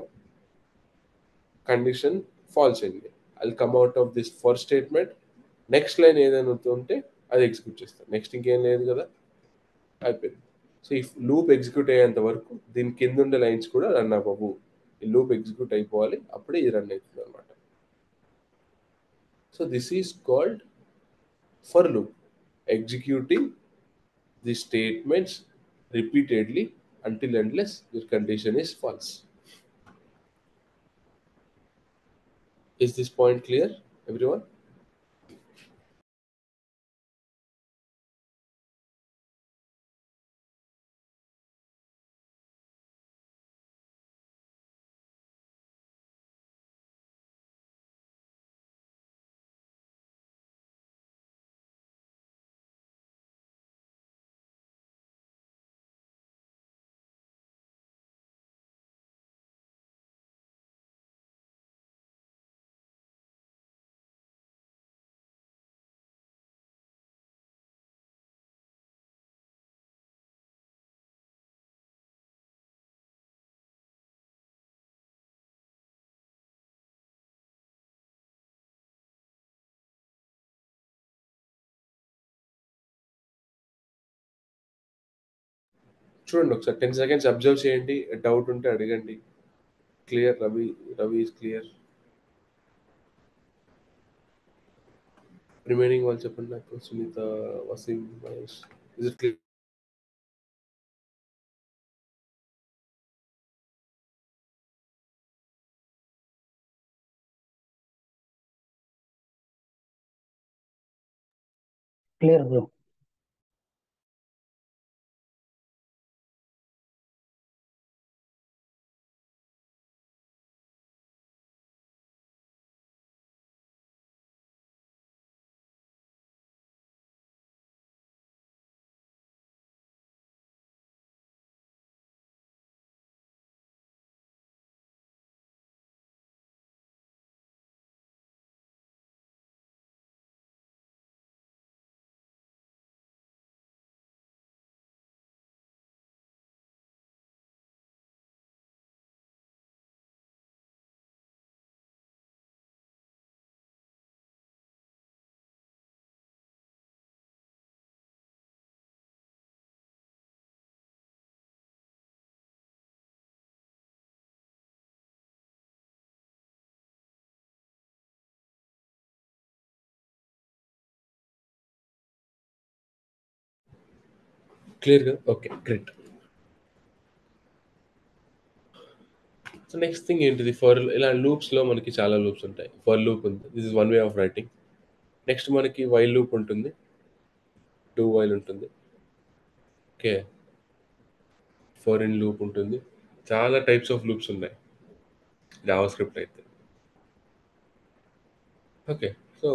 Speaker 1: condition false అయింది. I come out of this for statement. Next line ఏదైనా ఉంటే అది ఎగ్జిక్యూట్ చేస్తాను. నెక్స్ట్ ఇంకేం లేదు కదా, అయిపోయింది. సో ఈ లూప్ ఎగ్జిక్యూట్ అయ్యేంత వరకు దీని కింద ఉండే లైన్స్ కూడా రన్ అవ్వవు. ఈ లూప్ ఎగ్జిక్యూట్ అయిపోవాలి, అప్పుడే ఇది రన్ అవుతుంది అనమాట. So this is called for loop, executing the statements repeatedly until unless your condition is false. Is this point clear, everyone? చూడండి ఒకసారి 10 సెకండ్స్ అబ్జర్వ్ చేయండి. డౌట్ ఉంటే అడగండి. Clear Ravi, Ravi is clear. Remaining వాళ్ళు చెప్పండి నాకు. Sunita, Wasim, Mahesh. Is it clear?
Speaker 2: Clear, bro.
Speaker 1: క్లియర్‌గా? Okay. Great. So next thing ఏంటిది? ఫర్ ఇలా లూప్స్‌లో మనకి చాలా లూప్స్ ఉంటాయి. ఫర్ లూప్ ఉంది. This is one way of writing. Next మనకి వైల్ లూప్ ఉంటుంది. డూ వైల్ ఉంటుంది. ఓకే. ఫర్ ఇన్ లూప్ ఉంటుంది. చాలా టైప్స్ ఆఫ్ లూప్స్ ఉన్నాయి జావా స్క్రిప్ట్ అయితే. Okay. So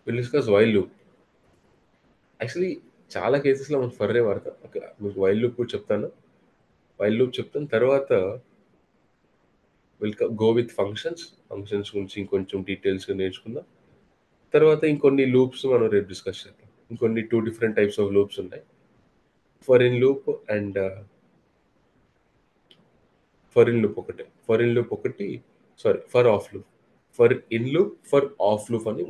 Speaker 1: will discuss while loop. Actually చాలా కేసెస్‌లో మనం ఫర్రే వాడతాం. ఓకే. మీకు వైల్ లూప్ కూడా చెప్తాను. వైల్ లూప్ చెప్తాను. తర్వాత గో విత్ ఫంక్షన్స్. ఫంక్షన్స్ గురించి ఇంకొంచెం డీటెయిల్స్‌గా నేర్చుకుందాం. తర్వాత ఇంకొన్ని లూప్స్ మనం రేపు డిస్కస్ చేద్దాం. ఇంకొన్ని 2 డిఫరెంట్ టైప్స్ ఆఫ్ లూప్స్ ఉన్నాయి. For in loop and for in loop ఒకటే. ఫర్ ఇన్ లూప్ ఒకటి, sorry, for of loop. For in loop, for of loop అని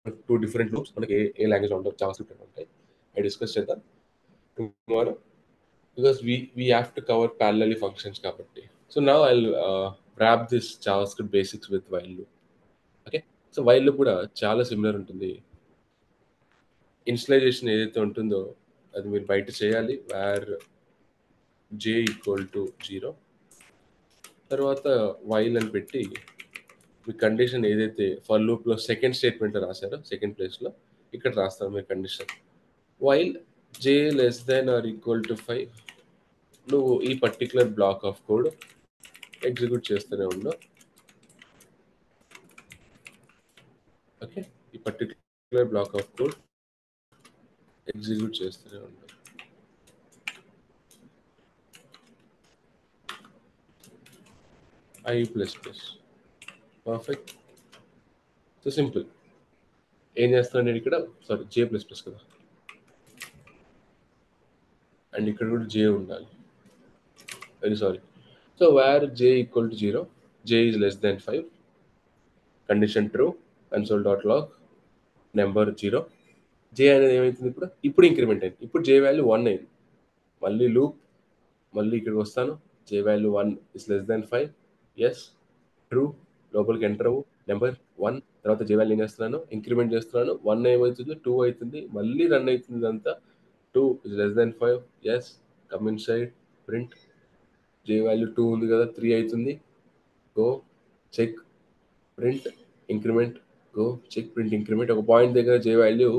Speaker 1: మనకు 2 డిఫరెంట్ లూప్స్ మనకి ఏ లాంగ్వేజ్‌లో ఉండవు. జావాస్క్రిప్ట్ అని ఉంటాయి. అవి డిస్కస్ చేద్దాం tomorrow. Because we have to cover parallelly functions కాబట్టి. So now I'll wrap this JavaScript basics with while loop. Okay. So while loop కూడా చాలా సిమిలర్ ఉంటుంది. ఇనిషియలైజేషన్ ఏదైతే ఉంటుందో అది మీరు బయట చేయాలి. Where J equal to 0. తర్వాత వైల్ అని పెట్టి మీ కండిషన్ ఏదైతే ఫర్ లూప్లో సెకండ్ స్టేట్మెంట్ రాశారో సెకండ్ ప్లేస్లో ఇక్కడ రాస్తారు మీ condition. While J less than or equal to 5 నువ్వు ఈ particular block of code execute చేస్తూనే ఉండవు. ఓకే. ఈ particular block of code execute చేస్తూనే ఉండవు. I plus plus. Perfect. So simple. ఏం చేస్తాను నేను ఇక్కడ? సారీ, జే ప్లస్ ప్లస్ కదా, అండ్ ఇక్కడ కూడా జే ఉండాలి. Very sorry. So var J equal to 0, J is less than 5, condition true, console dot log number 0. J అనేది ఏమవుతుంది ఇప్పుడు? ఇప్పుడు ఇంక్రిమెంట్ అయింది. ఇప్పుడు జే వాల్యూ 1 అయింది. మళ్ళీ లూప్, మళ్ళీ ఇక్కడికి వస్తాను. J value 1 is less than 5. Yes, true. లోపలికి ఎంటర్ అవ్వు. నెంబర్ 1. తర్వాత జే వాల్యూ ఏం చేస్తున్నాను? ఇంక్రిమెంట్ చేస్తున్నాను. 1 ఏమవుతుంది? 2 అవుతుంది. మళ్ళీ రన్ అవుతుంది ఇదంతా. 2 is less than 5. Yes, come inside, print. J value 2 ఉంది కదా, 3 అవుతుంది. Go check, print, increment. Go check, print, increment. ఒక పాయింట్ దగ్గర జే వాల్యూ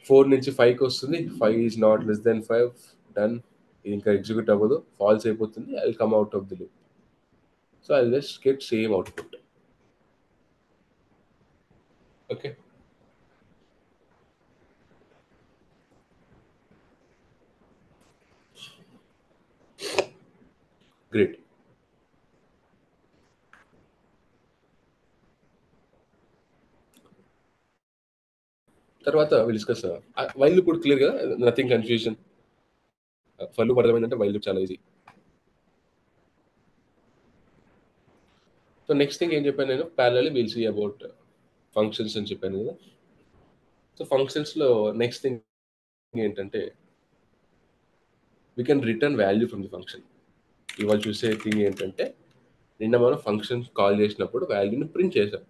Speaker 1: 4 నుంచి 5కి వస్తుంది. 5 is not less than 5. Done. ఇది ఇంకా ఎగ్జిక్యూట్ అవ్వదు, ఫాల్స్ అయిపోతుంది. I will come out of the loop. So I just get same output. Okay. Great. తర్వాత విల్ డిస్కస్ వైల్ లూప్ కూడా క్లియర్ గా, నథింగ్ కన్ఫ్యూజన్. ఫర్ లూప్ అర్థమైందంటే while loop చాలా easy. So next thing ఏం చెప్పాను నేను? Parallel will see about functions అని చెప్పాను కదా. సో ఫంక్షన్స్లో నెక్స్ట్ థింగ్ ఏంటంటే we can return value from the function. ఇవాళ చూసే థింగ్ ఏంటంటే నిన్న మనం ఫంక్షన్ కాల్ చేసినప్పుడు వాల్యూని ప్రింట్ చేసాం.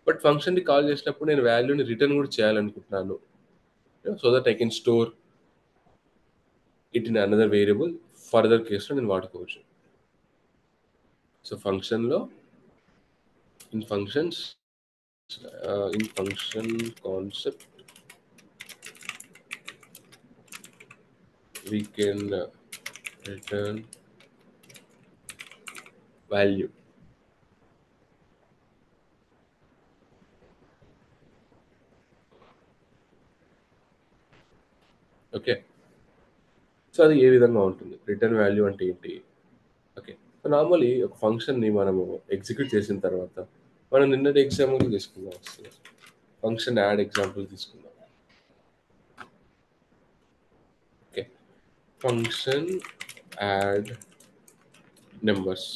Speaker 1: బట్ ఫంక్షన్‌ని కాల్ చేసినప్పుడు నేను వాల్యూని రిటర్న్ కూడా చేయాలనుకుంటున్నాను. So that I can store it in another variable. Further కేస్‌లో నేను వాడుకోవచ్చు. సో ఫంక్షన్‌లో in functions in function concept we can return value. Okay. So అది ఏ విధంగా ఉంటుంది? రిటర్న్ వాల్యూ అంటే ఏంటి? ఓకే. సో నార్మల్లీ ఒక ఫంక్షన్‌ని మనము ఎగ్జిక్యూట్ చేసిన తర్వాత మనం నిన్నటి ఎగ్జాంపుల్ తీసుకుందాం. ఫంక్షన్ యాడ్ ఎగ్జాంపుల్ తీసుకుందాం. Okay. Function add numbers.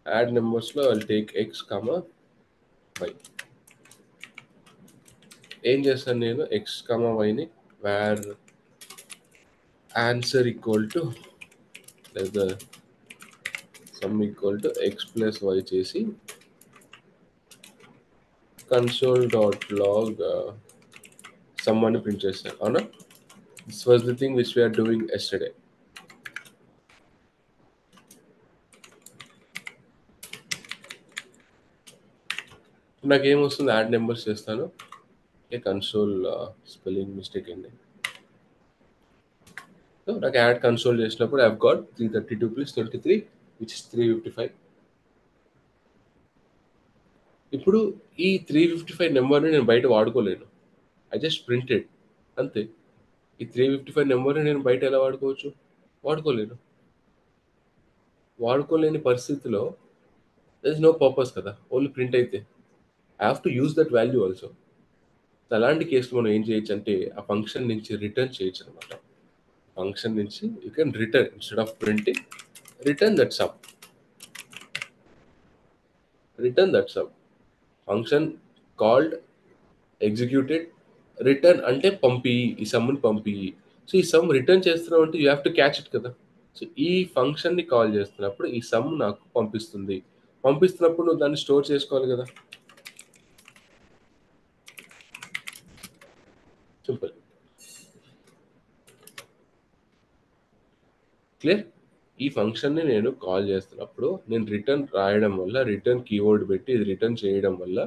Speaker 1: Add నెంబర్స్‌లో I will take x, y. ఏం చేస్తాను నేను x, yని వేర్ ఆన్సర్ ఈక్వల్ టు లేదా sum equal to x plus y చేసి console.log sum అని ప్రింట్ చేస్తాను. అవునా? This was the thing which we are doing yesterday. నాకు ఏమొస్తుంది? యాడ్ నెంబర్స్ చేస్తాను. ఓకే. కన్సోల్ స్పెల్లింగ్ మిస్టేక్ అండి. సో నాకు యాడ్ కన్సోల్ చేసినప్పుడు I have got 332 plus 23 which is 355. ఇప్పుడు ఈ 355 నెంబర్ని నేను బయట వాడుకోలేను. ఐ జస్ట్ ప్రింటెడ్ అంతే. ఈ 355 నెంబర్ని నేను బయట ఎలా వాడుకోవచ్చు? వాడుకోలేను. వాడుకోలేని పరిస్థితిలో దర్ ఇస్ నో పర్పస్ కదా! ఓన్లీ ప్రింట్ అయితే. I have to use that value also. అలాంటి కేసులో మనం ఏం చేయొచ్చంటే ఆ ఫంక్షన్ నుంచి రిటర్న్ చేయొచ్చు అనమాట. ఫంక్షన్ నుంచి you can return instead of printing return that some. Return that some. Function called executed return అంటే పంపియి. ఈ సమ్‌ని పంపియి. సో ఈ సమ్ రిటర్న్ చేస్తున్నావు అంటే you have to catch it కదా! సో ఈ ఫంక్షన్‌ని కాల్ చేస్తున్నప్పుడు ఈ సమ్ నాకు పంపిస్తుంది. పంపిస్తున్నప్పుడు నువ్వు దాన్ని స్టోర్ చేసుకోవాలి కదా! సింపుల్. క్లియర్? ఈ ఫంక్షన్‌ని నేను కాల్ చేస్తున్నప్పుడు నేను రిటర్న్ రాయడం వల్ల రిటర్న్ కీవర్డ్ పెట్టి ఇది రిటర్న్ చేయడం వల్ల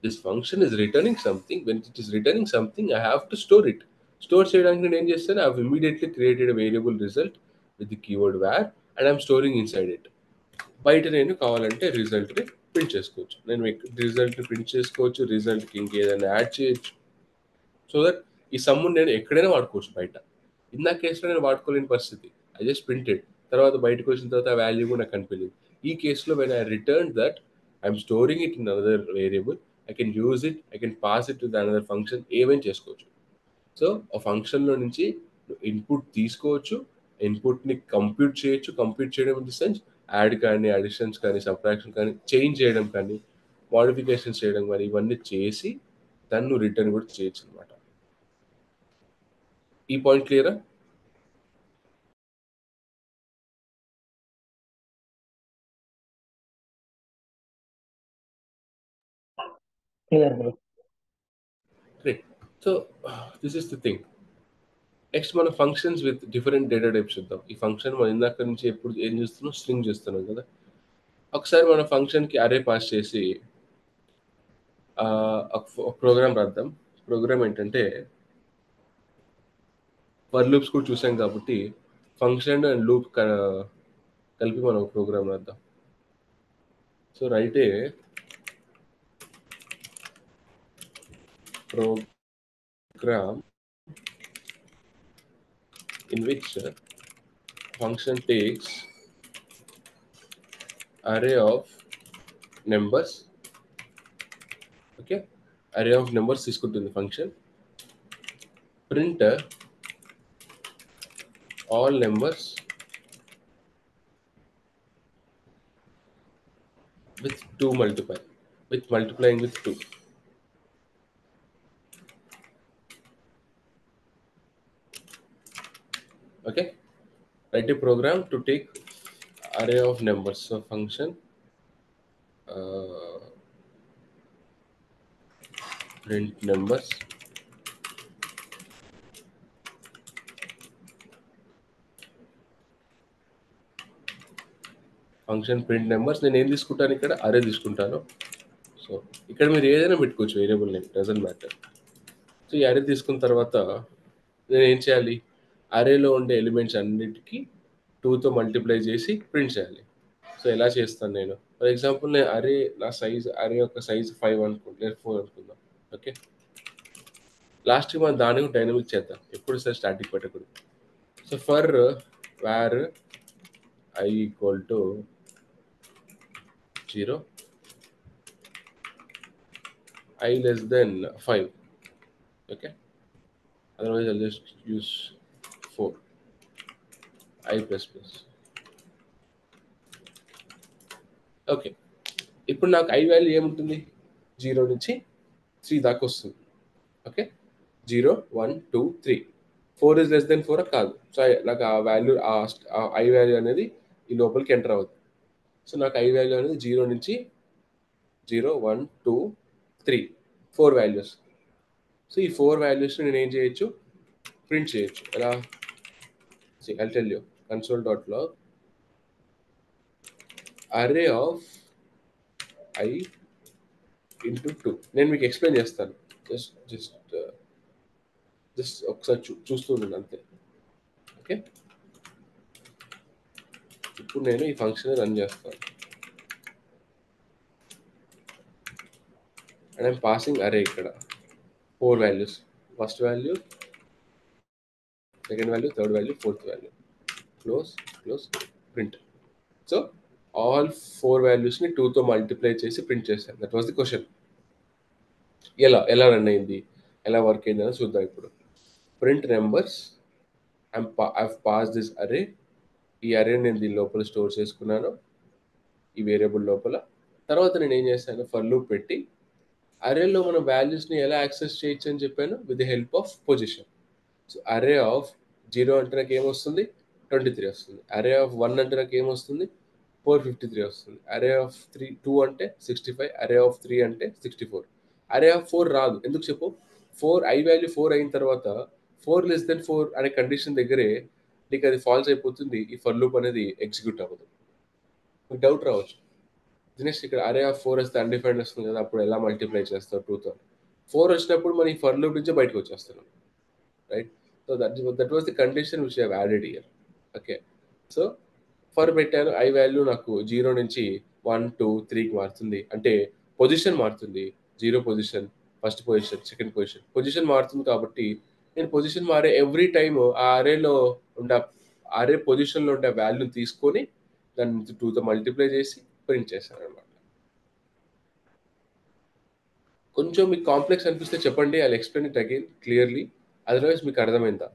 Speaker 1: this function is returning something. When it is returning something I have to store it. Store చేయడానికి నేను ఏం చేస్తాను? I have immediately created a variable result with the keyword var and I am storing inside it. బయట నేను కావాలంటే రిజల్ట్‌ని print చేసుకోవచ్చు. నేను రిజల్ట్‌ని print చేసుకోవచ్చు. రిజల్ట్‌కి ఇంకేదైనా యాడ్ చేయొచ్చు. సో దట్ ఈ సమ్‌ని నేను ఎక్కడైనా వాడుకోవచ్చు బయట. ఇందాక కేస్‌లో నేను వాడుకోలేని పరిస్థితి. I just printed. తర్వాత బయటకొచ్చిన తర్వాత ఆ వాల్యూ కూడా నాకు కనిపియలేదు. ఈ కేస్‌లో when I returned that I am storing it in another variable. I can use it. I can pass it to the another function. ఏమైనా చేసుకోవచ్చు. సో ఆ ఫంక్షన్‌లో నుంచి ఇన్‌పుట్ తీసుకోవచ్చు. ఇన్‌పుట్‌ని కంప్యూట్ చేయొచ్చు. కంప్యూట్ చేయడం ఇన్ ది సెన్స్ యాడ్ కానీ, అడిషన్స్ కానీ, సబ్ట్రాక్షన్ కానీ, చేంజ్ చేయడం కానీ, మోడిఫికేషన్స్ చేయడం కానీ ఇవన్నీ చేసి దాన్ని నువ్వు రిటర్న్ కూడా చేయొచ్చనమాట. ఈ పాయింట్ క్లియరా?
Speaker 2: Clear bro.
Speaker 1: Great. So this is the thing. Next మన functions with different data types చూద్దాం. ఈ ఫంక్షన్ మనం ఇందాక నుంచి ఎప్పుడు ఏం చూస్తున్నాం? స్ట్రింగ్ చూస్తున్నాం కదా! ఒకసారి మన ఫంక్షన్‌కి అర్రే పాస్ చేసి ఒక ప్రోగ్రామ్ రాద్దాం. ప్రోగ్రామ్ ఏంటంటే ఫర్ లూప్స్ కూడా చూసాం కాబట్టి ఫంక్షన్ అండ్ లూప్ కలిపి మనం ఒక ప్రోగ్రామ్ రాద్దాం. So right A program in which function takes array of numbers. Okay, array of numbers తీసుకుంటుంది function. Print all numbers with 2 multiply, with multiplying with 2. Okay, write a program to take array of numbers. So function uh, print numbers. Function print numbers నేను ఏం తీసుకుంటాను ఇక్కడ అరే తీసుకుంటాను. So ఇక్కడ మీరు ఏదైనా పెట్టుకోవచ్చు variable name, doesn't matter. So ఈ అరే తీసుకున్న తర్వాత నేను ఏం చేయాలి, అరేలో ఉండే ఎలిమెంట్స్ అన్నిటికీ 2తో మల్టిప్లై చేసి ప్రింట్ చేయాలి. సో ఎలా చేస్తాను నేను, ఫర్ ఎగ్జాంపుల్ నేను అరే నా సైజ్ అరే యొక్క సైజ్ 5 అనుకుంటా, లేదా 4 అనుకుందాం. ఓకే, లాస్ట్కి మనం దానికి డైనమిక్ చేద్దాం, ఎప్పుడు సార్ స్టాటిక్ పెట్టకూడదు. So for wear I equal to 0, I less than 5. Okay, otherwise I'll just use 4, I plus plus. Okay, ఇప్పుడు నాకు ఐ వాల్యూ ఏముంటుంది, 0 నుంచి 3 దాకా వస్తుంది. ఓకే, 0 1 2 3, 4 ఇస్ లెస్ దెన్ 4 కాదు. సో నాకు ఆ వాల్యూ ఆ ఐ వాల్యూ అనేది ఈ లోపలికి ఎంటర్ అవ్వదు. సో నాకు ఐ వాల్యూ అనేది 0 నుంచి 0 1 2 3 4 వాల్యూస్. సో ఈ 4 వాల్యూస్ నేను ఏం చేయొచ్చు, ప్రింట్ చేయొచ్చు. ఎలా, I'll tell you, console.log array of I into 2. నేను మీకు ఎక్స్ప్లెయిన్ చేస్తాను, జస్ట్ ఒకసారి చూస్తూ ఉండండి అంతే. ఓకే, ఇప్పుడు నేను ఈ ఫంక్షన్ రన్ చేస్తాను అండ్ ఐమ్ పాసింగ్ అరే ఇక్కడ 4 values, first value, second value, third value, fourth value. Close close, print. So all 4 వాల్యూస్ని 2తో మల్టిప్లై చేసి ప్రింట్ చేశాను. That was the question. ఎలా రన్ అయింది, ఎలా వర్క్ అయింది అని చూద్దాం ఇప్పుడు. Print numbers, I've passed this array. ఈ అరే నేను దీని లోపల స్టోర్ చేసుకున్నాను, ఈ వేరియబుల్ లోపల. తర్వాత నేను ఏం చేశాను, ఫర్ లూప్ పెట్టి అరేలో మన వాల్యూస్ని ఎలా యాక్సెస్ చేయొచ్చు అని చెప్పాను, with the help of position. So అరే ఆఫ్ 0 అంటే నాకు ఏమొస్తుంది, 23 వస్తుంది. అరే ఆఫ్ 1 అంటే నాకు ఏమొస్తుంది, 453 వస్తుంది. అరే ఆఫ్ 2 అంటే 65, అరే ఆఫ్ 3 అంటే 64. అరే ఆఫ్ 4 రాదు, ఎందుకు చెప్పు, 4 ఐ వాల్యూ 4 అయిన తర్వాత 4 లెస్ దెన్ 4 అనే కండిషన్ దగ్గరే నీకు అది ఫాల్స్ అయిపోతుంది, ఈ ఫర్ లూప్ అనేది ఎగ్జిక్యూట్ అవ్వదు. మీకు డౌట్ రావచ్చు, దినేష్ ఇక్కడ అరే ఆఫ్ 4 వస్తే అన్డిఫైన్డ్ వస్తుంది కదా, అప్పుడు ఎలా మల్టిప్లై చేస్తావు 2తో. 4 వచ్చినప్పుడు మనం ఈ ఫర్ లూప్ నుంచే బయటకు వచ్చేస్తున్నాం, right? So that was the condition which I have added here. Okay, so for పెట్టాను, ఐ వాల్యూ నాకు 0 నుంచి 1 2 3కి మారుతుంది, అంటే పొజిషన్ మారుతుంది. 0 position, first position, second position, position మారుతుంది. కాబట్టి నేను పొజిషన్ మారే ఎవ్రీ టైమ్ ఆ అరేలో ఉండే అరే పొజిషన్లో ఉండే వాల్యూని తీసుకొని దాన్ని 2తో మల్టిప్లై చేసి ప్రింట్ చేశాను అనమాట. కొంచెం మీకు కాంప్లెక్స్ అనిపిస్తే చెప్పండి, I explain it again clearly. Otherwise మీకు అర్థమైందా?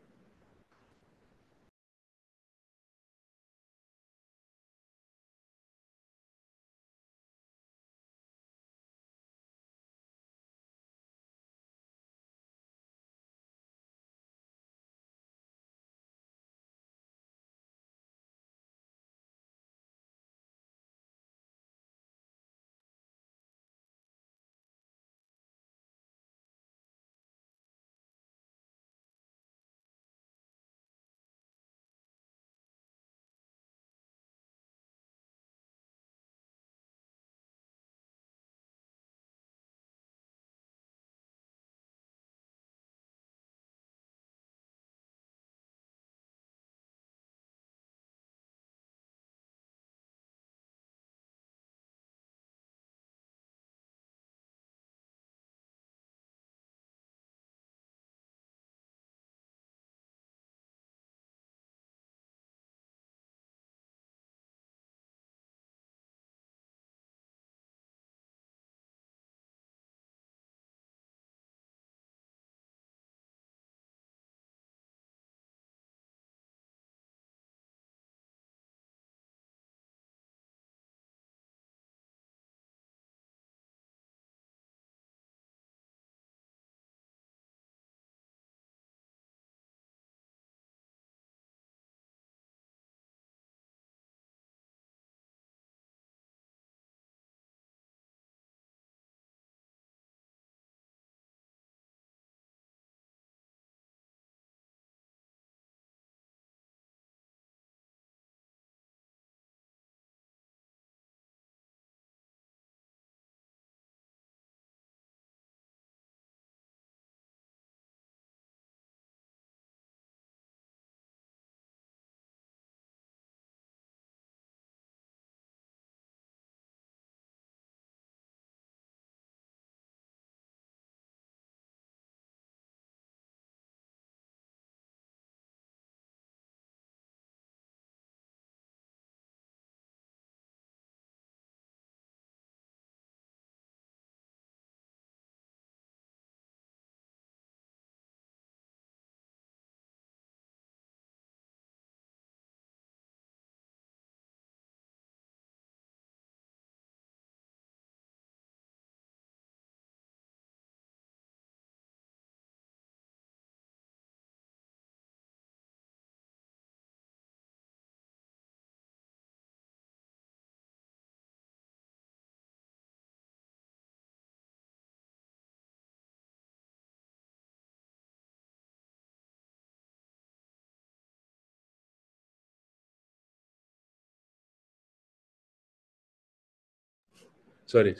Speaker 1: Sorry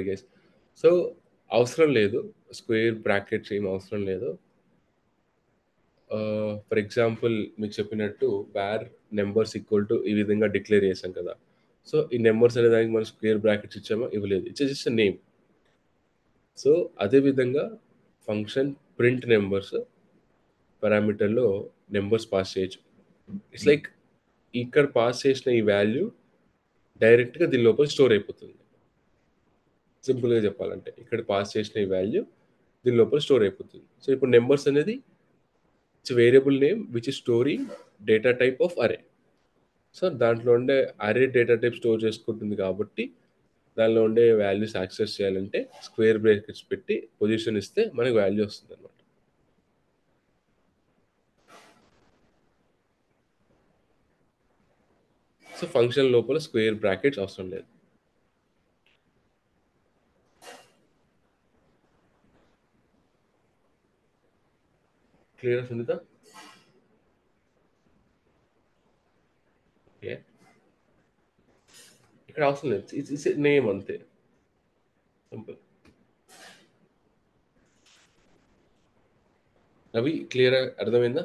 Speaker 1: guys. సో, అవసరం లేదు. స్క్వేర్ బ్రాకెట్స్ ఏమి అవసరం లేదు. ఫర్ ఎగ్జాంపుల్ మీకు చెప్పినట్టు వేర్ నెంబర్స్ ఈక్వల్ టు ఈ విధంగా డిక్లేర్ చేసాం కదా! సో, ఈ నెంబర్స్ అనే దానికి మనం స్క్వేర్ బ్రాకెట్స్ ఇచ్చామా? ఇవ్వలేదు. It's just name. సో, అదే విధంగా ఫంక్షన్ ప్రింట్ నెంబర్స్ పారామీటర్‌లో నంబర్స్ పాస్ చేయొచ్చు. ఇట్స్ లైక్ ఇక్కడ పాస్ చేసిన ఈ వాల్యూ డైరెక్ట్‌గా దీని లోపల స్టోర్ అయిపోతుంది. సింపుల్‌గా చెప్పాలంటే. ఇక్కడ పాస్ చేసిన ఈ వాల్యూ దీని లోపల స్టోర్ అయిపోతుంది. సో, ఇప్పుడు నంబర్స్ అనేది it's variable name which is storing data type of అరే. సో, దాంట్లో ఉండే అరే డేటా టైప్ స్టోర్ చేసుకుంటుంది కాబట్టి, దానిలో ఉండే వాల్యూస్ యాక్సెస్ చేయాలంటే స్క్వేర్ బ్రాకెట్స్ పెట్టి పొజిషన్ ఇస్తే మనకు వాల్యూ వస్తుందన్నమాట. సో, ఫంక్షన్ లోపల స్క్వేర్ బ్రాకెట్స్ అవసరం లేదు. క్లియరా సునీత? ఓకే. ఇక్కడ అవసరం లేదు. ఇట్స్ నేమ్ అంతే. సింపుల్. రవి క్లియరా అర్థమైందా?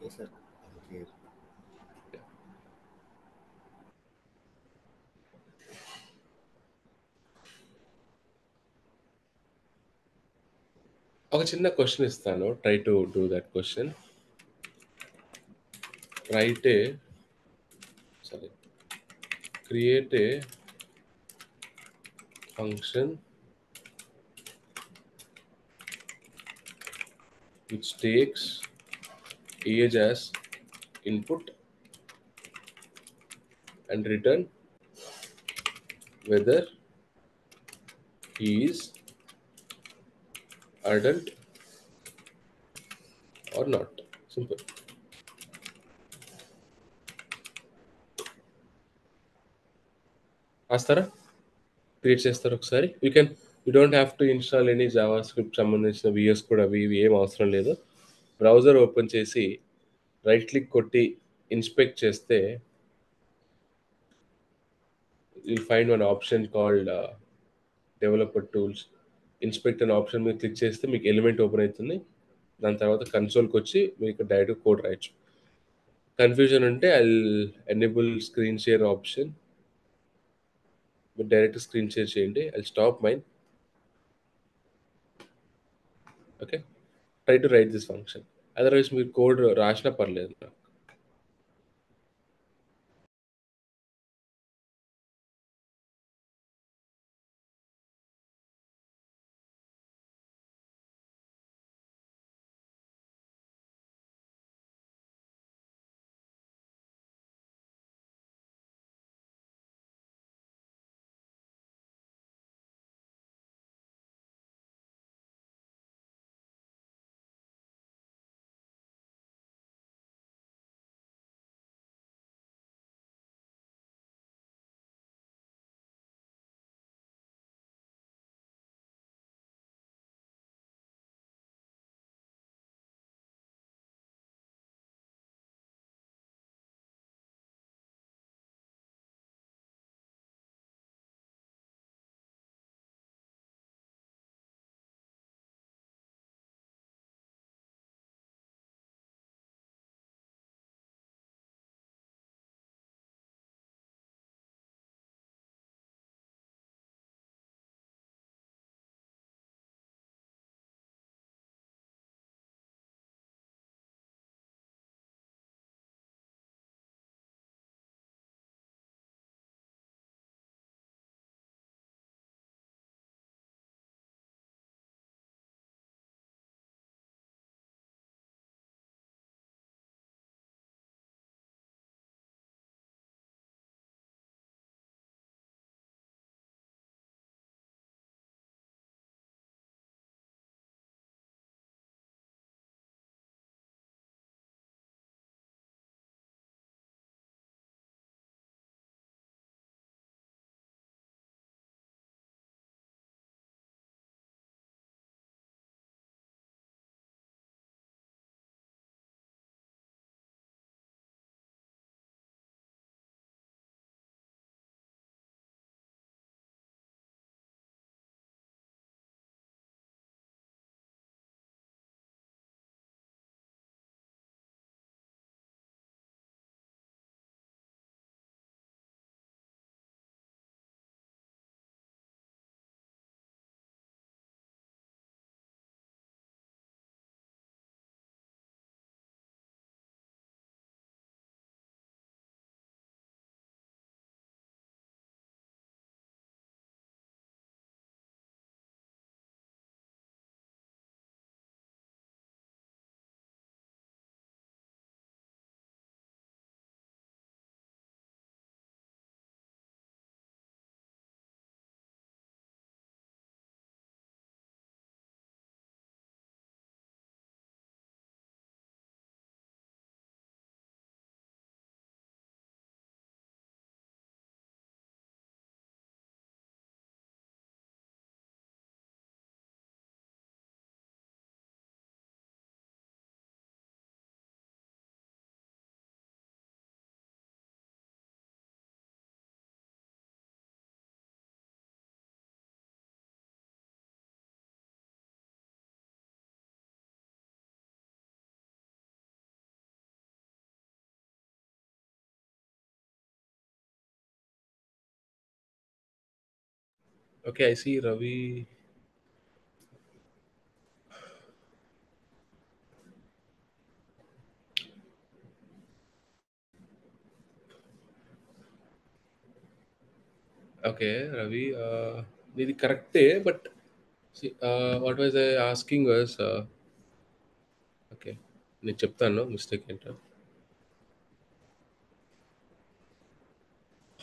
Speaker 3: Yes, sir. Okay.
Speaker 1: ఒక చిన్న క్వశ్చన్ ఇస్తాను. Try to do that question. Right A sorry create a function which takes age as input and return whether he is adult or not. Simple. రాస్తారా? Create చేస్తారు ఒకసారి. You don't have to install any Java script సంబంధించిన VS కూడా అవి ఇవి ఏం అవసరం లేదు. బ్రౌజర్ ఓపెన్ చేసి రైట్ క్లిక్ కొట్టి ఇన్స్పెక్ట్ చేస్తే you'll find one option called developer tools. Inspect అనే ఆప్షన్ మీద క్లిక్ చేస్తే మీకు ఎలిమెంట్ ఓపెన్ అవుతుంది. దాని తర్వాత కన్సోల్‌కి వచ్చి మీకు డైరెక్ట్‌గా కోడ్ రాయొచ్చు. కన్‌ఫ్యూజన్ ఉంటే ఎనేబుల్ స్క్రీన్ షేర్ ఆప్షన్. మీరు డైరెక్ట్ స్క్రీన్ షేర్ చేయండి. Stop mine. Okay. Try to write this function. Otherwise మీరు కోడ్ రాసినా పర్లేదు. Okay, I see Ravi. Okay, Ravi. This correct, but see, what was I asking was, okay, నేను చెప్తాను mistake ఏంటో.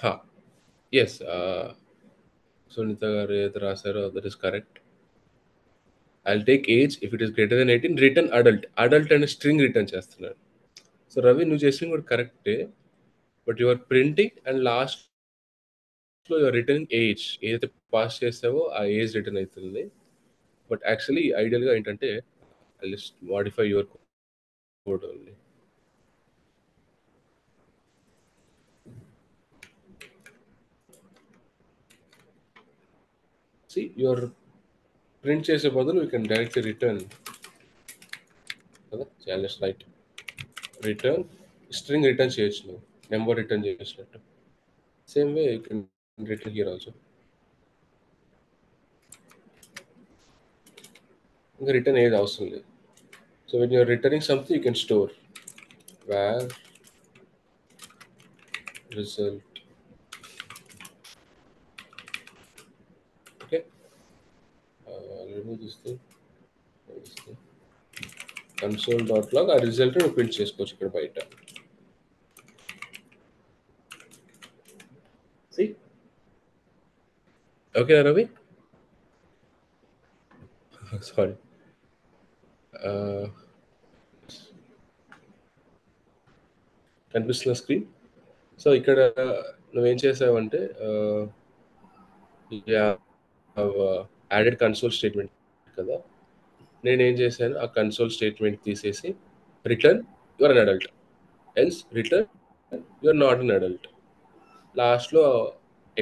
Speaker 1: హా, yes, Sunitha గారు ఏదైతే రాశారో that is correct. I'll take age if it is greater then 18, return adult. Adult అనే string return చేస్తున్నాడు. So Ravi, నువ్వు చేసింది కూడా కరెక్టే, బట్ యువర్ ప్రింటింగ్ అండ్ లాస్ట్లో యువర్ రిటర్నింగ్ ఏజ్. ఏదైతే పాస్ చేసావో ఆ ఏజ్ రిటర్న్ అవుతుంది. బట్ యాక్చువల్లీ ఐడియల్గా ఏంటంటే I just modify your code only. See your print చేసే బదులు యూ కెన్ డైరెక్ట్లీ రిటర్న్ కదా. చాలా రైట్, రిటర్న్ స్ట్రింగ్ రిటర్న్ చేయొచ్చు నువ్వు, నెంబర్ రిటర్న్ చేసినట్టు. Same way you can return here also. ఇంకా రిటర్న్ ఏది అవసరం లేదు. So when you're returning something you can store where result. Okay, remove this thing. Console.log ఆ రిజల్ట్ ప్రింట్ చేసుకోవచ్చు ఇక్కడ బయట. See? Okay, Ravi? Sorry. కనిపిస్తున్న స్క్రీన్. సో ఇక్కడ నువ్వేం చేసావంటే యాడెడ్ కన్సోల్ స్టేట్మెంట్ కదా. నేనేం చేశాను, ఆ కన్సోల్ స్టేట్మెంట్ తీసేసి return your an adult, else return your not an adult. లాస్ట్లో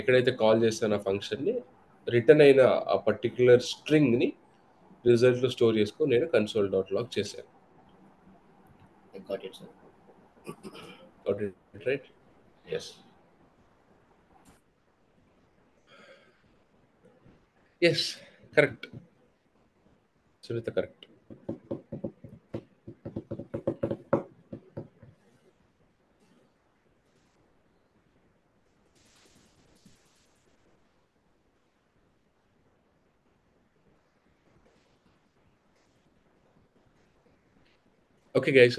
Speaker 1: ఎక్కడైతే కాల్ చేస్తాను ఆ ఫంక్షన్ని, రిటర్న్ అయిన ఆ పర్టిక్యులర్ స్ట్రింగ్ని రిజల్ట్లో స్టోర్ చేసుకొని నేను console.log చేశాను.
Speaker 3: I got it, sir.
Speaker 1: Got it right? Yes. Yes, correct. Sunita, correct. Okay, guys,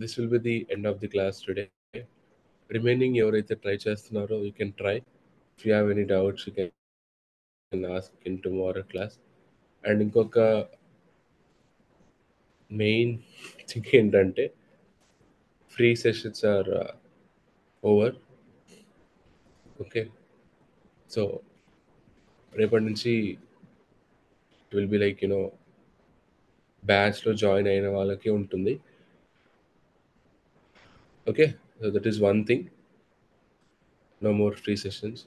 Speaker 1: this will be the end of the class today. Remaining ఎవరైతే ట్రై చేస్తున్నారో you can try. If you have any doubts, you can ask in tomorrow class. And ఇంకొక main thing ఏంటంటే free sessions are over. Okay, so రేపటి నుంచి it will be like బ్యాచ్లో join అయిన వాళ్ళకి ఉంటుంది. Okay, so that is one thing, no more free sessions.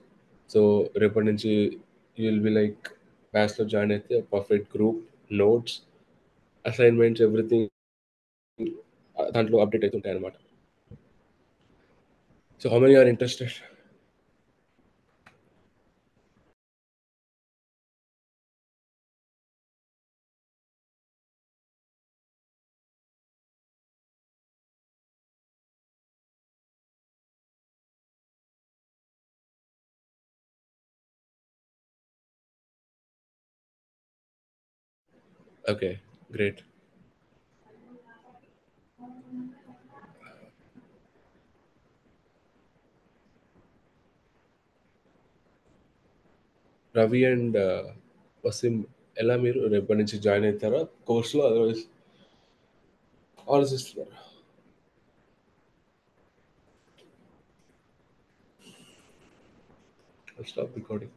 Speaker 1: So రేపటి నుంచి యూ విల్ బి లైక్ బ్యాచ్లో జాయిన్ అయితే perfect group, notes, assignments, everything దాంట్లో అప్డేట్ అవుతుంటాయి అనమాట. So how many are interested? Okay, great. Ravi and Wasim, ఎలా మీరు రేపటి నుంచి జాయిన్ అవుతారా కోర్సులో? అదర్వైజ్ ఆలోచిస్తున్నారు? Stop recording.